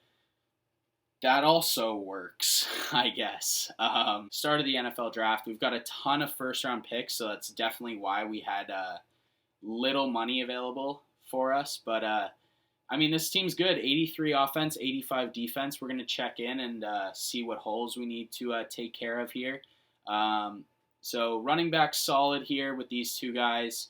that also works, I guess. Start of the NFL draft. We've got a ton of first-round picks, so that's definitely why we had little money available for us. But I mean, this team's good. 83 offense, 85 defense. We're going to check in and see what holes we need to take care of here. So running back solid here with these 2 guys.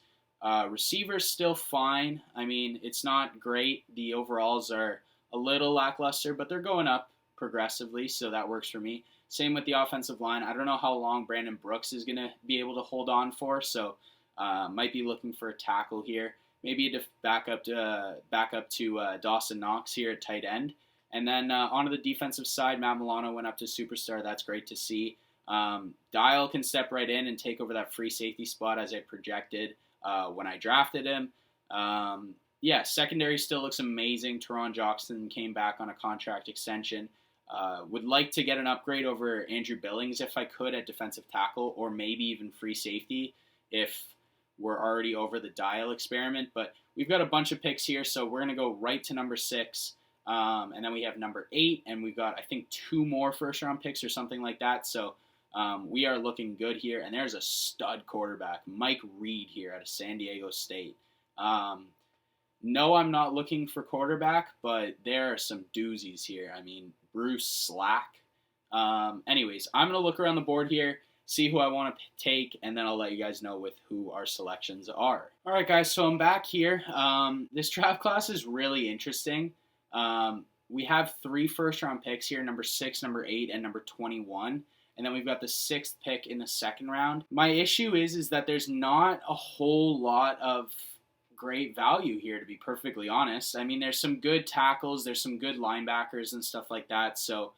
Receivers still fine. I mean, it's not great. The overalls are a little lackluster, but they're going up progressively, so that works for me. Same with the offensive line. I don't know how long Brandon Brooks is going to be able to hold on for, so might be looking for a tackle here. Maybe to back up to Dawson Knox here at tight end. And then onto the defensive side, Matt Milano went up to superstar. That's great to see. Dial can step right in and take over that free safety spot as I projected when I drafted him. Yeah, secondary still looks amazing. Teron Joxton came back on a contract extension. Would like to get an upgrade over Andrew Billings if I could at defensive tackle, or maybe even free safety if we're already over the Dial experiment. But we've got a bunch of picks here, so we're going to go right to number 6. And then we have number 8, and we've got, I think, 2 more first-round picks or something like that. So we are looking good here. And there's a stud quarterback, Mike Reed here out of San Diego State. No, I'm not looking for quarterback, but there are some doozies here. I mean, Bruce Slack. Anyways, I'm going to look around the board here, see who I want to take, and then I'll let you guys know with who our selections are. All right, guys, so I'm back here. This draft class is really interesting. We have 3 first-round picks here, number 6, number 8, and number 21. And then we've got the 6th pick in the second round. My issue is that there's not a whole lot of great value here, to be perfectly honest. I mean, there's some good tackles, there's some good linebackers and stuff like that. So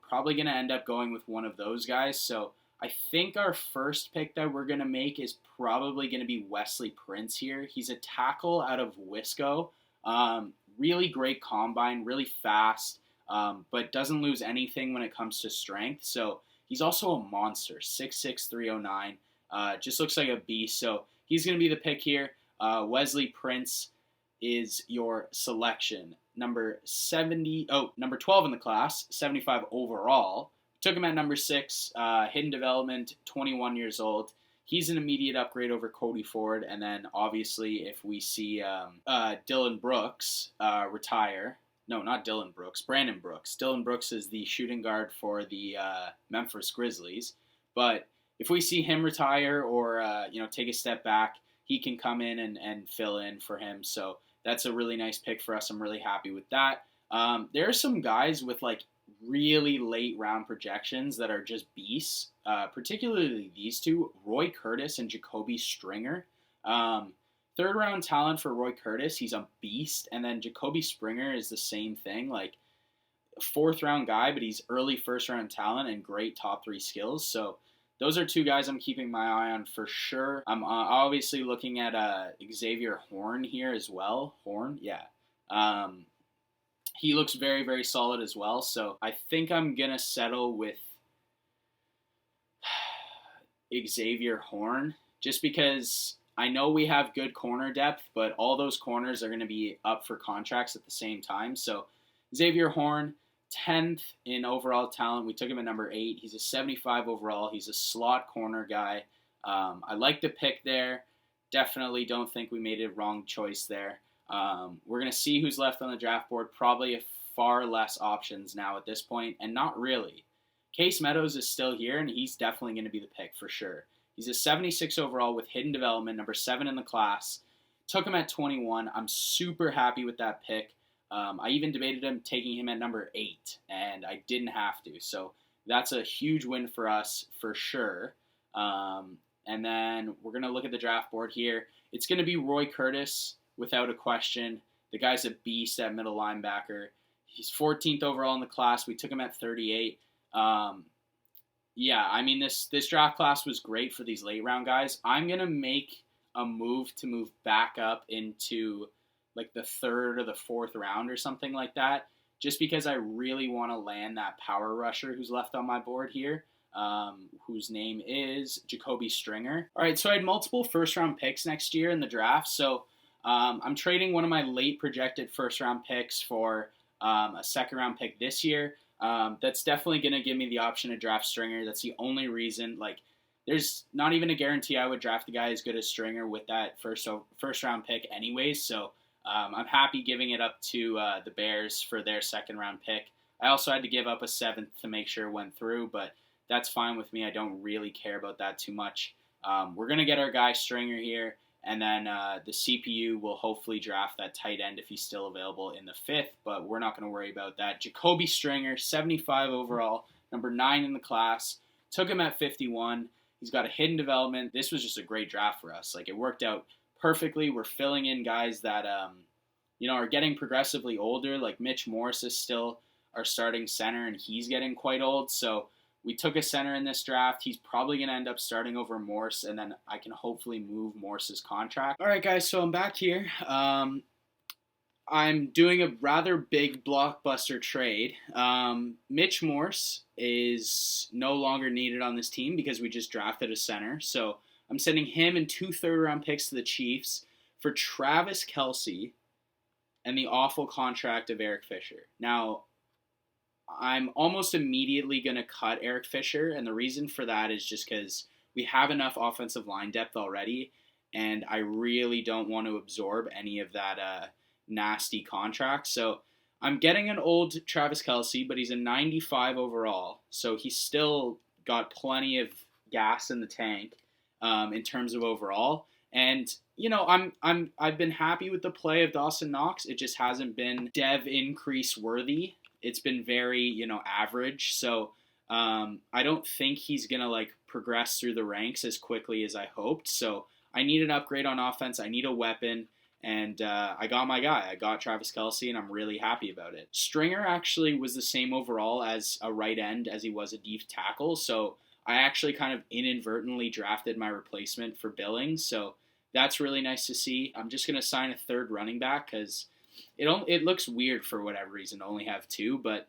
probably going to end up going with one of those guys. So I think our first pick that we're going to make is probably going to be Wesley Prince here. He's a tackle out of Wisco. Really great combine, really fast, but doesn't lose anything when it comes to strength. So he's also a monster, 6'6", 309. Just looks like a beast. So he's going to be the pick here. Wesley Prince is your selection. Number 12 in the class, 75 overall. Took him at number 6, hidden development, 21 years old. He's an immediate upgrade over Cody Ford. And then obviously if we see Dylan Brooks retire, no, not Dylan Brooks, Brandon Brooks. Dylan Brooks is the shooting guard for the Memphis Grizzlies. But if we see him retire or take a step back, he can come in and fill in for him. So that's a really nice pick for us. I'm really happy with that. There are some guys with like really late round projections that are just beasts, particularly these two, Roy Curtis and Jacoby Stringer. Third round talent for Roy Curtis, he's a beast, and then Jacoby Stringer is the same thing, like fourth round guy, but he's early first round talent and great top 3 skills. So those are two guys I'm keeping my eye on for sure. I'm obviously looking at Xavier Horn here as well. Horn, yeah. He looks very, very solid as well. So I think I'm going to settle with Xavier Horn just because I know we have good corner depth, but all those corners are going to be up for contracts at the same time. So Xavier Horn, 10th in overall talent. We took him at number 8. He's a 75 overall. He's a slot corner guy. I like the pick there. Definitely don't think we made a wrong choice there. We're going to see who's left on the draft board. Probably far less options now at this point, and not really. Case Meadows is still here, and he's definitely going to be the pick for sure. He's a 76 overall with hidden development, number 7 in the class. Took him at 21. I'm super happy with that pick. I even debated taking him at number 8, and I didn't have to. So that's a huge win for us for sure. And then we're going to look at the draft board here. It's going to be Roy Curtis without a question. The guy's a beast at middle linebacker. He's 14th overall in the class. We took him at 38. Yeah, I mean, this draft class was great for these late round guys. I'm going to make a move to move back up into like the 3rd or the 4th round or something like that, just because I really want to land that power rusher who's left on my board here, whose name is Jacoby Stringer. All right, so I had multiple first-round picks next year in the draft, so I'm trading one of my late projected first-round picks for a second-round pick this year. That's definitely going to give me the option to draft Stringer. That's the only reason. Like, there's not even a guarantee I would draft a guy as good as Stringer with that first-round pick anyways, so I'm happy giving it up to the Bears for their second-round pick. I also had to give up a 7th to make sure it went through, but that's fine with me. I don't really care about that too much. We're going to get our guy Stringer here, and then the CPU will hopefully draft that tight end if he's still available in the 5th, but we're not going to worry about that. Jacoby Stringer, 75 overall, number 9 in the class. Took him at 51. He's got a hidden development. This was just a great draft for us. Like, it worked out perfectly. We're filling in guys that are getting progressively older. Like Mitch Morse is still our starting center, and he's getting quite old. So we took a center in this draft. He's probably going to end up starting over Morse, and then I can hopefully move Morse's contract. All right, guys, so I'm back here. I'm doing a rather big blockbuster trade. Mitch Morse is no longer needed on this team because we just drafted a center. So I'm sending him and 2 third-round picks to the Chiefs for Travis Kelce and the awful contract of Eric Fisher. Now, I'm almost immediately going to cut Eric Fisher, and the reason for that is just because we have enough offensive line depth already, and I really don't want to absorb any of that nasty contract. So I'm getting an old Travis Kelce, but he's a 95 overall, so he's still got plenty of gas in the tank in terms of overall. And I've been happy with the play of Dawson Knox. It just hasn't been dev increase worthy. It's been very, average. So I don't think he's going to progress through the ranks as quickly as I hoped. So I need an upgrade on offense. I need a weapon. And I got my guy. I got Travis Kelce, and I'm really happy about it. Stringer actually was the same overall as a right end as he was a deep tackle. So I actually kind of inadvertently drafted my replacement for Billings. So that's really nice to see. I'm just going to sign a third running back because it looks weird for whatever reason to only have 2, but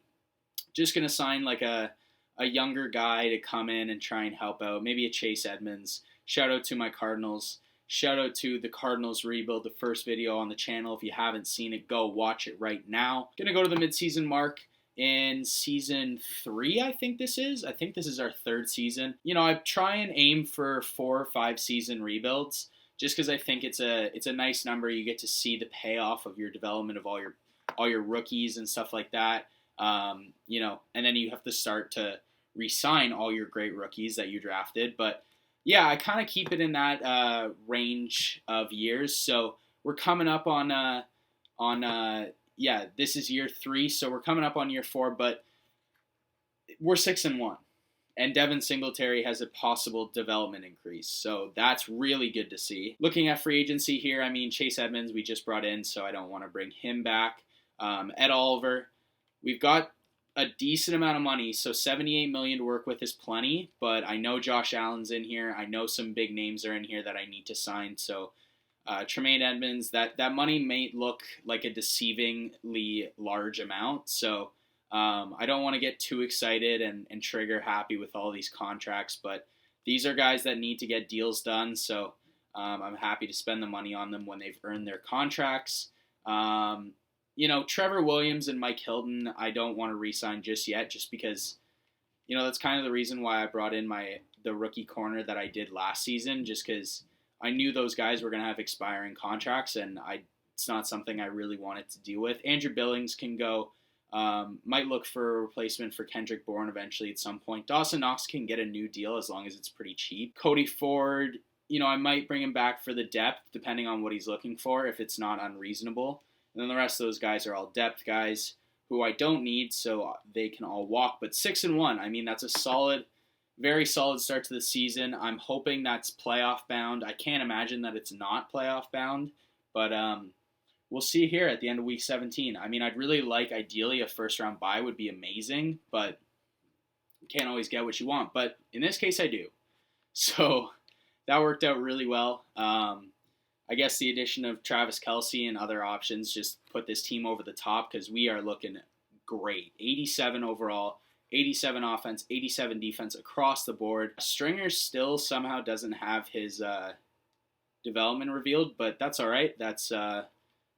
just going to sign a younger guy to come in and try and help out. Maybe a Chase Edmonds. Shout out to my Cardinals. Shout out to the Cardinals Rebuild, the first video on the channel. If you haven't seen it, go watch it right now. Going to go to the midseason mark in season 3, I think this is. I think this is our 3rd season. I try and aim for 4 or 5 season rebuilds just because I think it's a nice number. You get to see the payoff of your development of all your rookies and stuff like that. And then you have to start to re-sign all your great rookies that you drafted. But yeah, I kind of keep it in that range of years. So we're coming up on this is year 3, so we're coming up on year 4, but we're 6-1. And Devin Singletary has a possible development increase. So that's really good to see. Looking at free agency here, I mean, Chase Edmonds we just brought in, so I don't want to bring him back. Ed Oliver, we've got a decent amount of money, so $78 million to work with is plenty, but I know Josh Allen's in here. I know some big names are in here that I need to sign, so Tremaine Edmonds, that money may look like a deceivingly large amount, so I don't want to get too excited and trigger happy with all these contracts, but these are guys that need to get deals done, so I'm happy to spend the money on them when they've earned their contracts. Trevor Williams and Mike Hilton, I don't want to re-sign just yet, just because, that's kind of the reason why I brought in the rookie corner that I did last season, just because I knew those guys were going to have expiring contracts, and it's not something I really wanted to deal with. Andrew Billings can go. Might look for a replacement for Kendrick Bourne eventually at some point. Dawson Knox can get a new deal as long as it's pretty cheap. Cody Ford, I might bring him back for the depth depending on what he's looking for if it's not unreasonable. And then the rest of those guys are all depth guys who I don't need, so they can all walk. But 6-1, I mean, that's a solid, very solid start to the season. I'm hoping that's playoff bound. I can't imagine that it's not playoff bound, but we'll see here at the end of week 17. I mean, I'd really like, ideally, a first-round bye would be amazing, but you can't always get what you want. But in this case, I do. So that worked out really well. I guess the addition of Travis Kelce and other options just put this team over the top because we are looking great. 87 overall, 87 offense, 87 defense across the board. Stringer still somehow doesn't have his development revealed, but that's all right. That's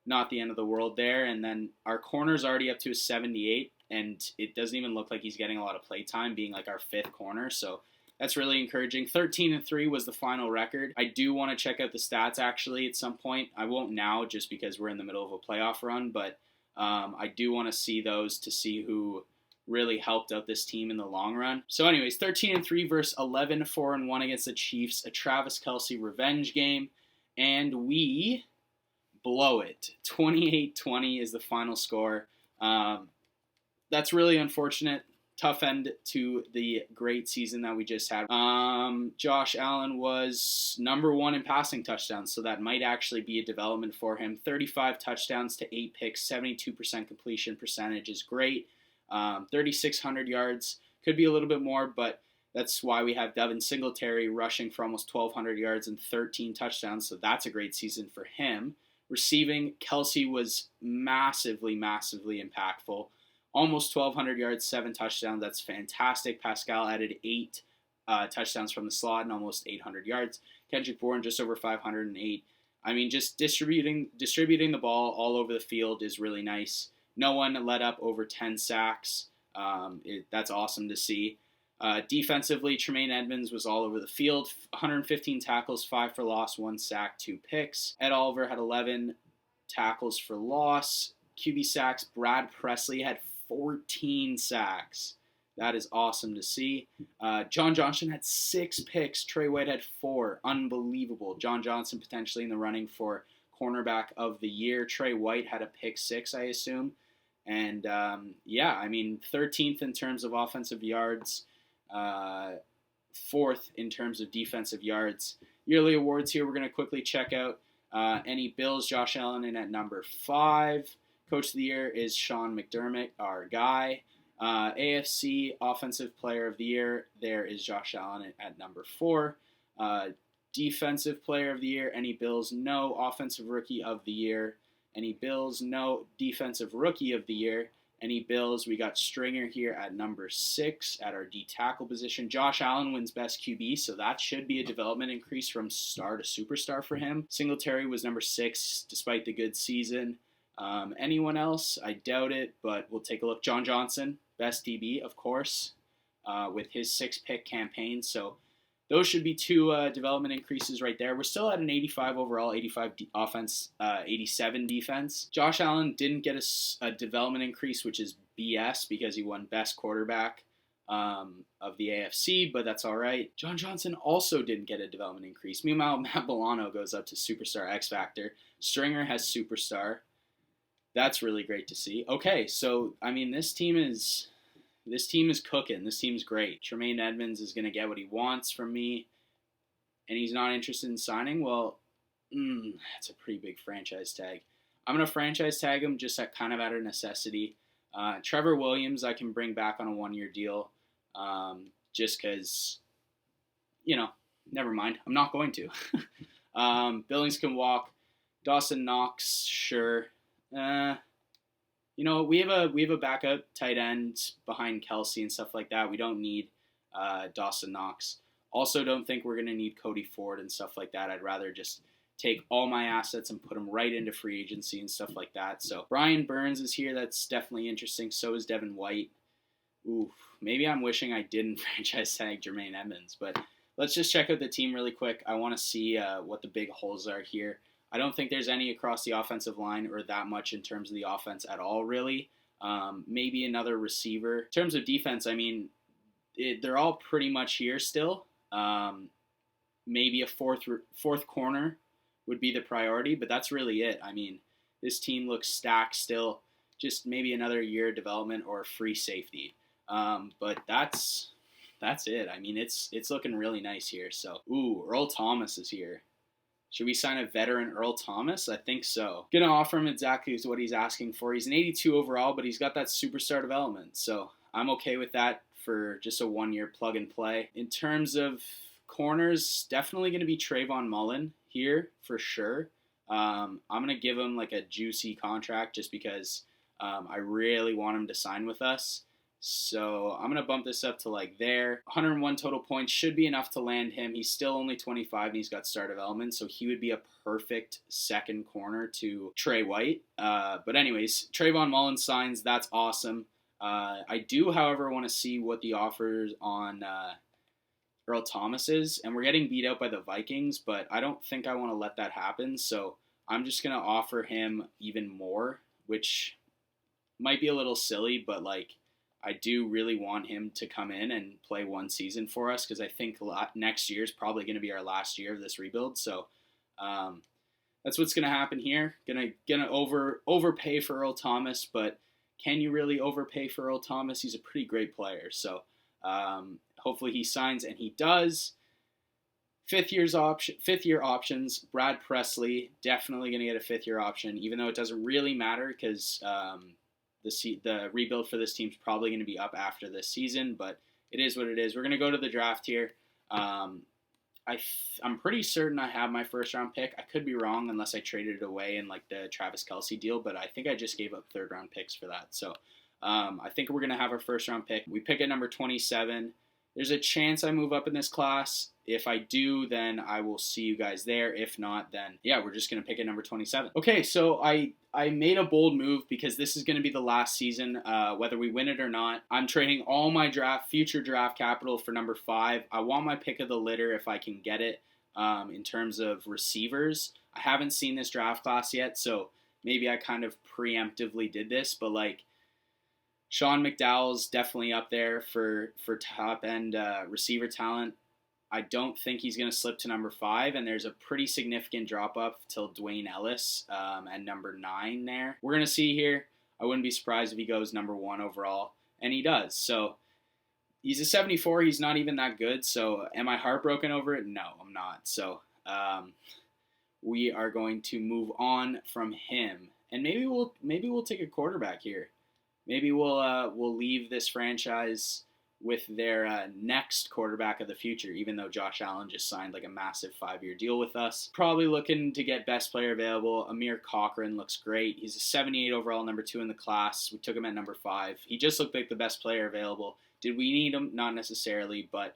not the end of the world there. And then our corner's already up to a 78, and it doesn't even look like he's getting a lot of play time, being like our 5th corner. So that's really encouraging. 13-3 was the final record. I do want to check out the stats actually at some point. I won't now just because we're in the middle of a playoff run, but I do want to see those to see who really helped out this team in the long run. So anyways, 13-3 versus 11-4-1 against the Chiefs, a Travis Kelce revenge game, and we blow it. 28-20 is the final score. That's really unfortunate. Tough end to the great season that we just had. Josh Allen was number 1 in passing touchdowns, so that might actually be a development for him. 35 touchdowns to 8 picks, 72% completion percentage is great. 3,600 yards, could be a little bit more, but that's why we have Devin Singletary rushing for almost 1,200 yards and 13 touchdowns, so that's a great season for him. Receiving, Kelce was massively, massively impactful. Almost 1,200 yards, 7 touchdowns. That's fantastic. Pascal added 8 touchdowns from the slot and almost 800 yards. Kendrick Bourne just over 508. I mean, just distributing the ball all over the field is really nice. No one let up over 10 sacks. That's awesome to see. Defensively, Tremaine Edmonds was all over the field. 115 tackles, 5 for loss, 1 sack, 2 picks. Ed Oliver had 11 tackles for loss. QB sacks, Brad Presley had 14 sacks. That is awesome to see. John Johnson had 6 picks. Trey White had 4. Unbelievable. John Johnson potentially in the running for cornerback of the year. Trey White had a pick 6, I assume. And, 13th in terms of offensive yards. 4th in terms of defensive yards. Yearly awards here we're going to quickly check out. Any Bills, Josh Allen in at number 5. Coach of the Year is Sean McDermott, our guy. AFC Offensive Player of the Year, there is Josh Allen at number 4. Defensive Player of the Year, any Bills? No. Offensive Rookie of the Year, any Bills? No. Defensive Rookie of the Year, any Bills? We got Stringer here at number 6 at our D tackle position. Josh Allen wins Best QB, so that should be a development increase from star to superstar for him. Singletary was number 6 despite the good season. Anyone else? I doubt it, but we'll take a look. John Johnson, Best DB, of course, with his 6-pick campaign. So those should be 2 development increases right there. We're still at an 85 overall, 85 offense, 87 defense. Josh Allen didn't get a development increase, which is BS because he won Best Quarterback. of the AFC, but that's all right. John Johnson also didn't get a development increase. Meanwhile, Matt Milano goes up to Superstar X Factor. Stringer has Superstar. That's really great to see. Okay, so I mean, this team is cooking. This team's great. Tremaine Edmonds is going to get what he wants from me, and he's not interested in signing. Well, that's a pretty big franchise tag. I'm going to franchise tag him just kind of out of necessity. Trevor Williams I can bring back on a 1-year deal, just because, never mind. I'm not going to. Billings can walk. Dawson Knox, sure. We have a backup tight end behind Kelsey and stuff like that. We don't need Dawson Knox. Also, don't think we're going to need Cody Ford and stuff like that. I'd rather just take all my assets and put them right into free agency and stuff like that. So Brian Burns is here. That's definitely interesting. So is Devin White. Ooh, maybe I'm wishing I didn't franchise tag Jermaine Edmonds. But let's just check out the team really quick. I want to see what the big holes are here. I don't think there's any across the offensive line or that much in terms of the offense at all, really. Maybe another receiver. In terms of defense, I mean, they're all pretty much here still. Maybe a fourth corner would be the priority, but that's really it. I mean, this team looks stacked still. Just maybe another year of development or free safety. But that's it. I mean, it's looking really nice here. So, Earl Thomas is here. Should we sign a veteran Earl Thomas? I think so. Gonna offer him exactly what he's asking for. He's an 82 overall, but he's got that superstar development. So I'm okay with that for just a 1-year plug and play. In terms of corners, definitely going to be Trayvon Mullen here for sure. I'm going to give him like a juicy contract just because I really want him to sign with us. So I'm going to bump this up to like there. 101 total points should be enough to land him. He's still only 25 and he's got star development, so he would be a perfect second corner to Trey White. But anyways, Trayvon Mullen signs. That's awesome. I do, however, want to see what the offers on Earl Thomas is. And we're getting beat out by the Vikings, but I don't think I want to let that happen. So I'm just going to offer him even more, which might be a little silly, but like, I do really want him to come in and play one season for us because I think next year is probably going to be our last year of this rebuild. So that's what's going to happen here. Gonna overpay for Earl Thomas, but can you really overpay for Earl Thomas? He's a pretty great player. So hopefully he signs, and he does. Fifth year options. Brad Presley definitely going to get a 5th-year option, even though it doesn't really matter because the rebuild for this team is probably going to be up after this season, but it is what it is. We're going to go to the draft here. I'm pretty certain I have my first-round pick. I could be wrong unless I traded it away in like the Travis Kelce deal, but I think I just gave up 3rd-round picks for that. So I think we're going to have our first-round pick. We pick at number 27. There's a chance I move up in this class. If I do, then I will see you guys there. If not, then yeah, we're just going to pick at number 27. Okay, so I made a bold move because this is going to be the last season, whether we win it or not. I'm trading all my future draft capital for number 5. I want my pick of the litter if I can get it in terms of receivers. I haven't seen this draft class yet, so maybe I kind of preemptively did this, but like Sean McDowell's definitely up there for top-end receiver talent. I don't think he's going to slip to number 5, and there's a pretty significant drop-off till Dwayne Ellis at number 9 there. We're going to see here. I wouldn't be surprised if he goes number 1 overall, and he does. So he's a 74. He's not even that good. So am I heartbroken over it? No, I'm not. So we are going to move on from him, and maybe we'll take a quarterback here. Maybe we'll leave this franchise with their next quarterback of the future, even though Josh Allen just signed like a massive 5-year deal with us. Probably looking to get best player available. Amir Cochran looks great. He's a 78 overall, number 2 in the class. We took him at number 5. He just looked like the best player available. Did we need him? Not necessarily, but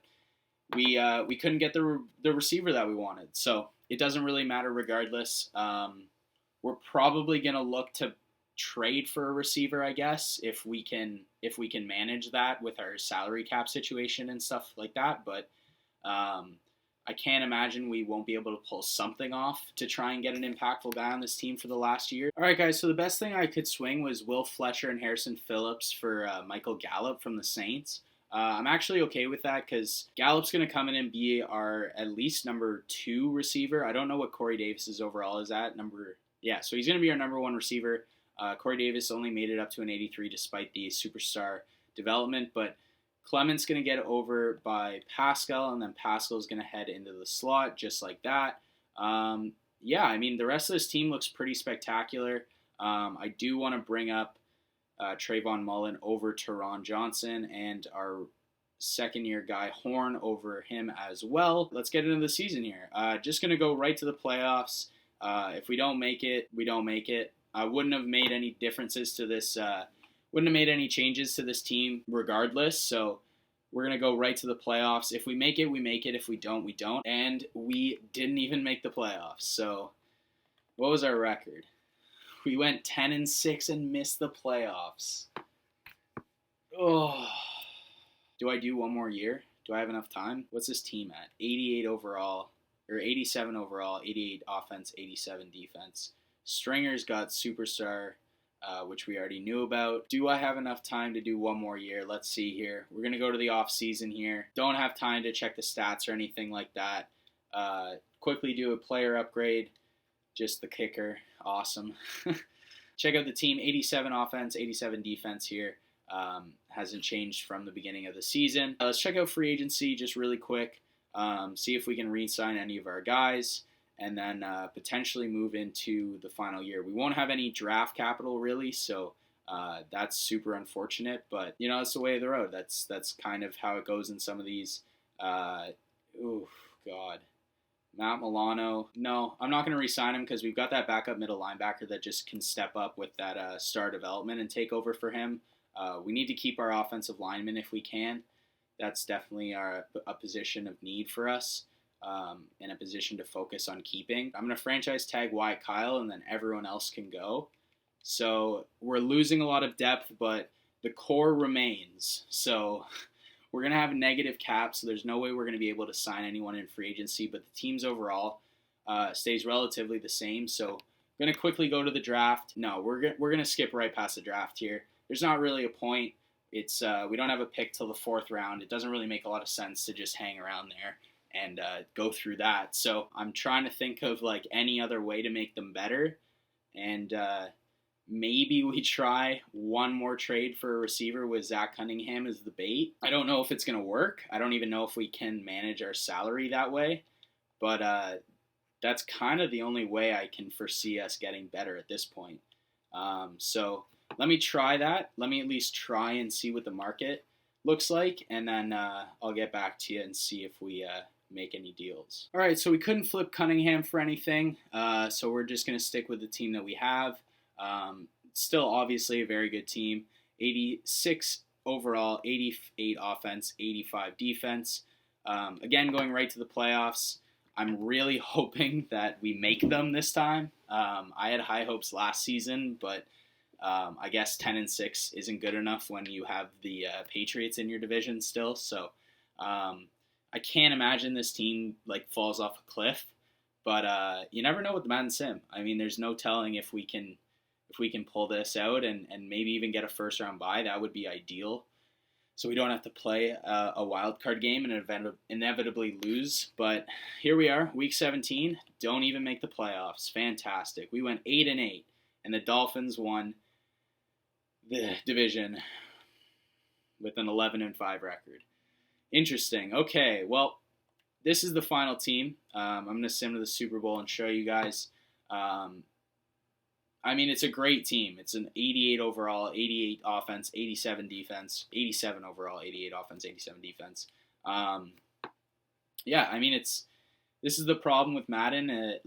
we couldn't get the receiver that we wanted. So it doesn't really matter regardless. We're probably going to look to trade for a receiver, I guess, if we can manage that with our salary cap situation and stuff like that. But I can't imagine we won't be able to pull something off to try and get an impactful guy on this team for the last year. All right, guys, so the best thing I could swing was Will Fletcher and Harrison Phillips for Michael Gallup from the Saints. I'm actually okay with that because Gallup's going to come in and be our at least number 2 receiver. I don't know what Corey Davis's overall is at. So he's going to be our number 1 receiver. Corey Davis only made it up to an 83 despite the superstar development, but Clement's going to get over by Pascal, and then Pascal's going to head into the slot just like that. The rest of this team looks pretty spectacular. I do want to bring up Trayvon Mullen over to Ron Johnson and our second-year guy Horn over him as well. Let's get into the season here. Just going to go right to the playoffs. If we don't make it, we don't make it. I wouldn't have made any differences to this. Wouldn't have made any changes to this team regardless. So we're going to go right to the playoffs. If we make it, we make it. If we don't, we don't. And we didn't even make the playoffs. So what was our record? We went 10-6 and missed the playoffs. Oh. Do I do one more year? Do I have enough time? What's this team at? 88 overall, or 87 overall, 88 offense, 87 defense. Stringer's got superstar, which we already knew about. Do I have enough time to do one more year? Let's see here. We're going to go to the off season here. Don't have time to check the stats or anything like that. Quickly do a player upgrade. Just the kicker. Awesome. Check out the team. 87 offense, 87 defense here. Hasn't changed from the beginning of the season. Let's check out free agency just really quick. See if we can re-sign any of our guys. And then potentially move into the final year. We won't have any draft capital really, so that's super unfortunate. But it's the way of the road. That's kind of how it goes in some of these. Matt Milano. No, I'm not going to re-sign him because we've got that backup middle linebacker that just can step up with that star development and take over for him. We need to keep our offensive linemen if we can. That's definitely a position of need for us. In a position to focus on keeping. I'm going to franchise tag Wyatt Kyle, and then everyone else can go. So we're losing a lot of depth, but the core remains. So we're going to have a negative cap, so there's no way we're going to be able to sign anyone in free agency, but the team's overall stays relatively the same. So I'm going to quickly go to the draft. No, we're going to skip right past the draft here. There's not really a point. It's we don't have a pick till the 4th round. It doesn't really make a lot of sense to just hang around there and go through that. So I'm trying to think of like any other way to make them better. And maybe we try one more trade for a receiver with Zach Cunningham as the bait. I don't know if it's going to work. I don't even know if we can manage our salary that way. But that's kind of the only way I can foresee us getting better at this point. So let me try that. Let me at least try and see what the market looks like. And then I'll get back to you and see if we make any deals. All right, so we couldn't flip Cunningham for anything, so we're just going to stick with the team that we have. Still, obviously, a very good team. 86 overall, 88 offense, 85 defense. Again, going right to the playoffs. I'm really hoping that we make them this time. I had high hopes last season, but I guess 10-6 isn't good enough when you have the Patriots in your division still. So I can't imagine this team like falls off a cliff, but you never know with the Madden Sim. I mean, there's no telling if we can pull this out and maybe even get a first round bye. That would be ideal, so we don't have to play a wild card game and inevitably lose. But here we are, week 17. Don't even make the playoffs. Fantastic. We went 8-8, and the Dolphins won the division with an 11-5 record. Interesting. Okay, well, this is the final team. I'm going to sim to the Super Bowl and show you guys. It's a great team. It's an 88 overall, 88 offense, 87 defense, 87 overall, 88 offense, 87 defense. This is the problem with Madden.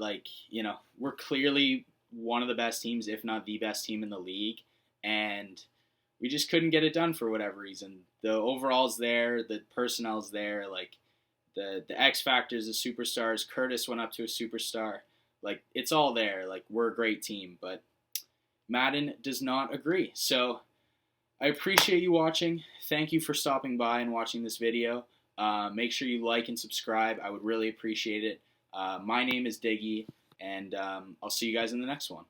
We're clearly one of the best teams, if not the best team in the league, and we just couldn't get it done for whatever reason. The overall's there, the personnel's there, like the X factors, the superstars. Curtis went up to a superstar. Like, it's all there. Like, we're a great team, but Madden does not agree. So I appreciate you watching. Thank you for stopping by and watching this video. Make sure you like and subscribe. I would really appreciate it. My name is Diggy, and I'll see you guys in the next one.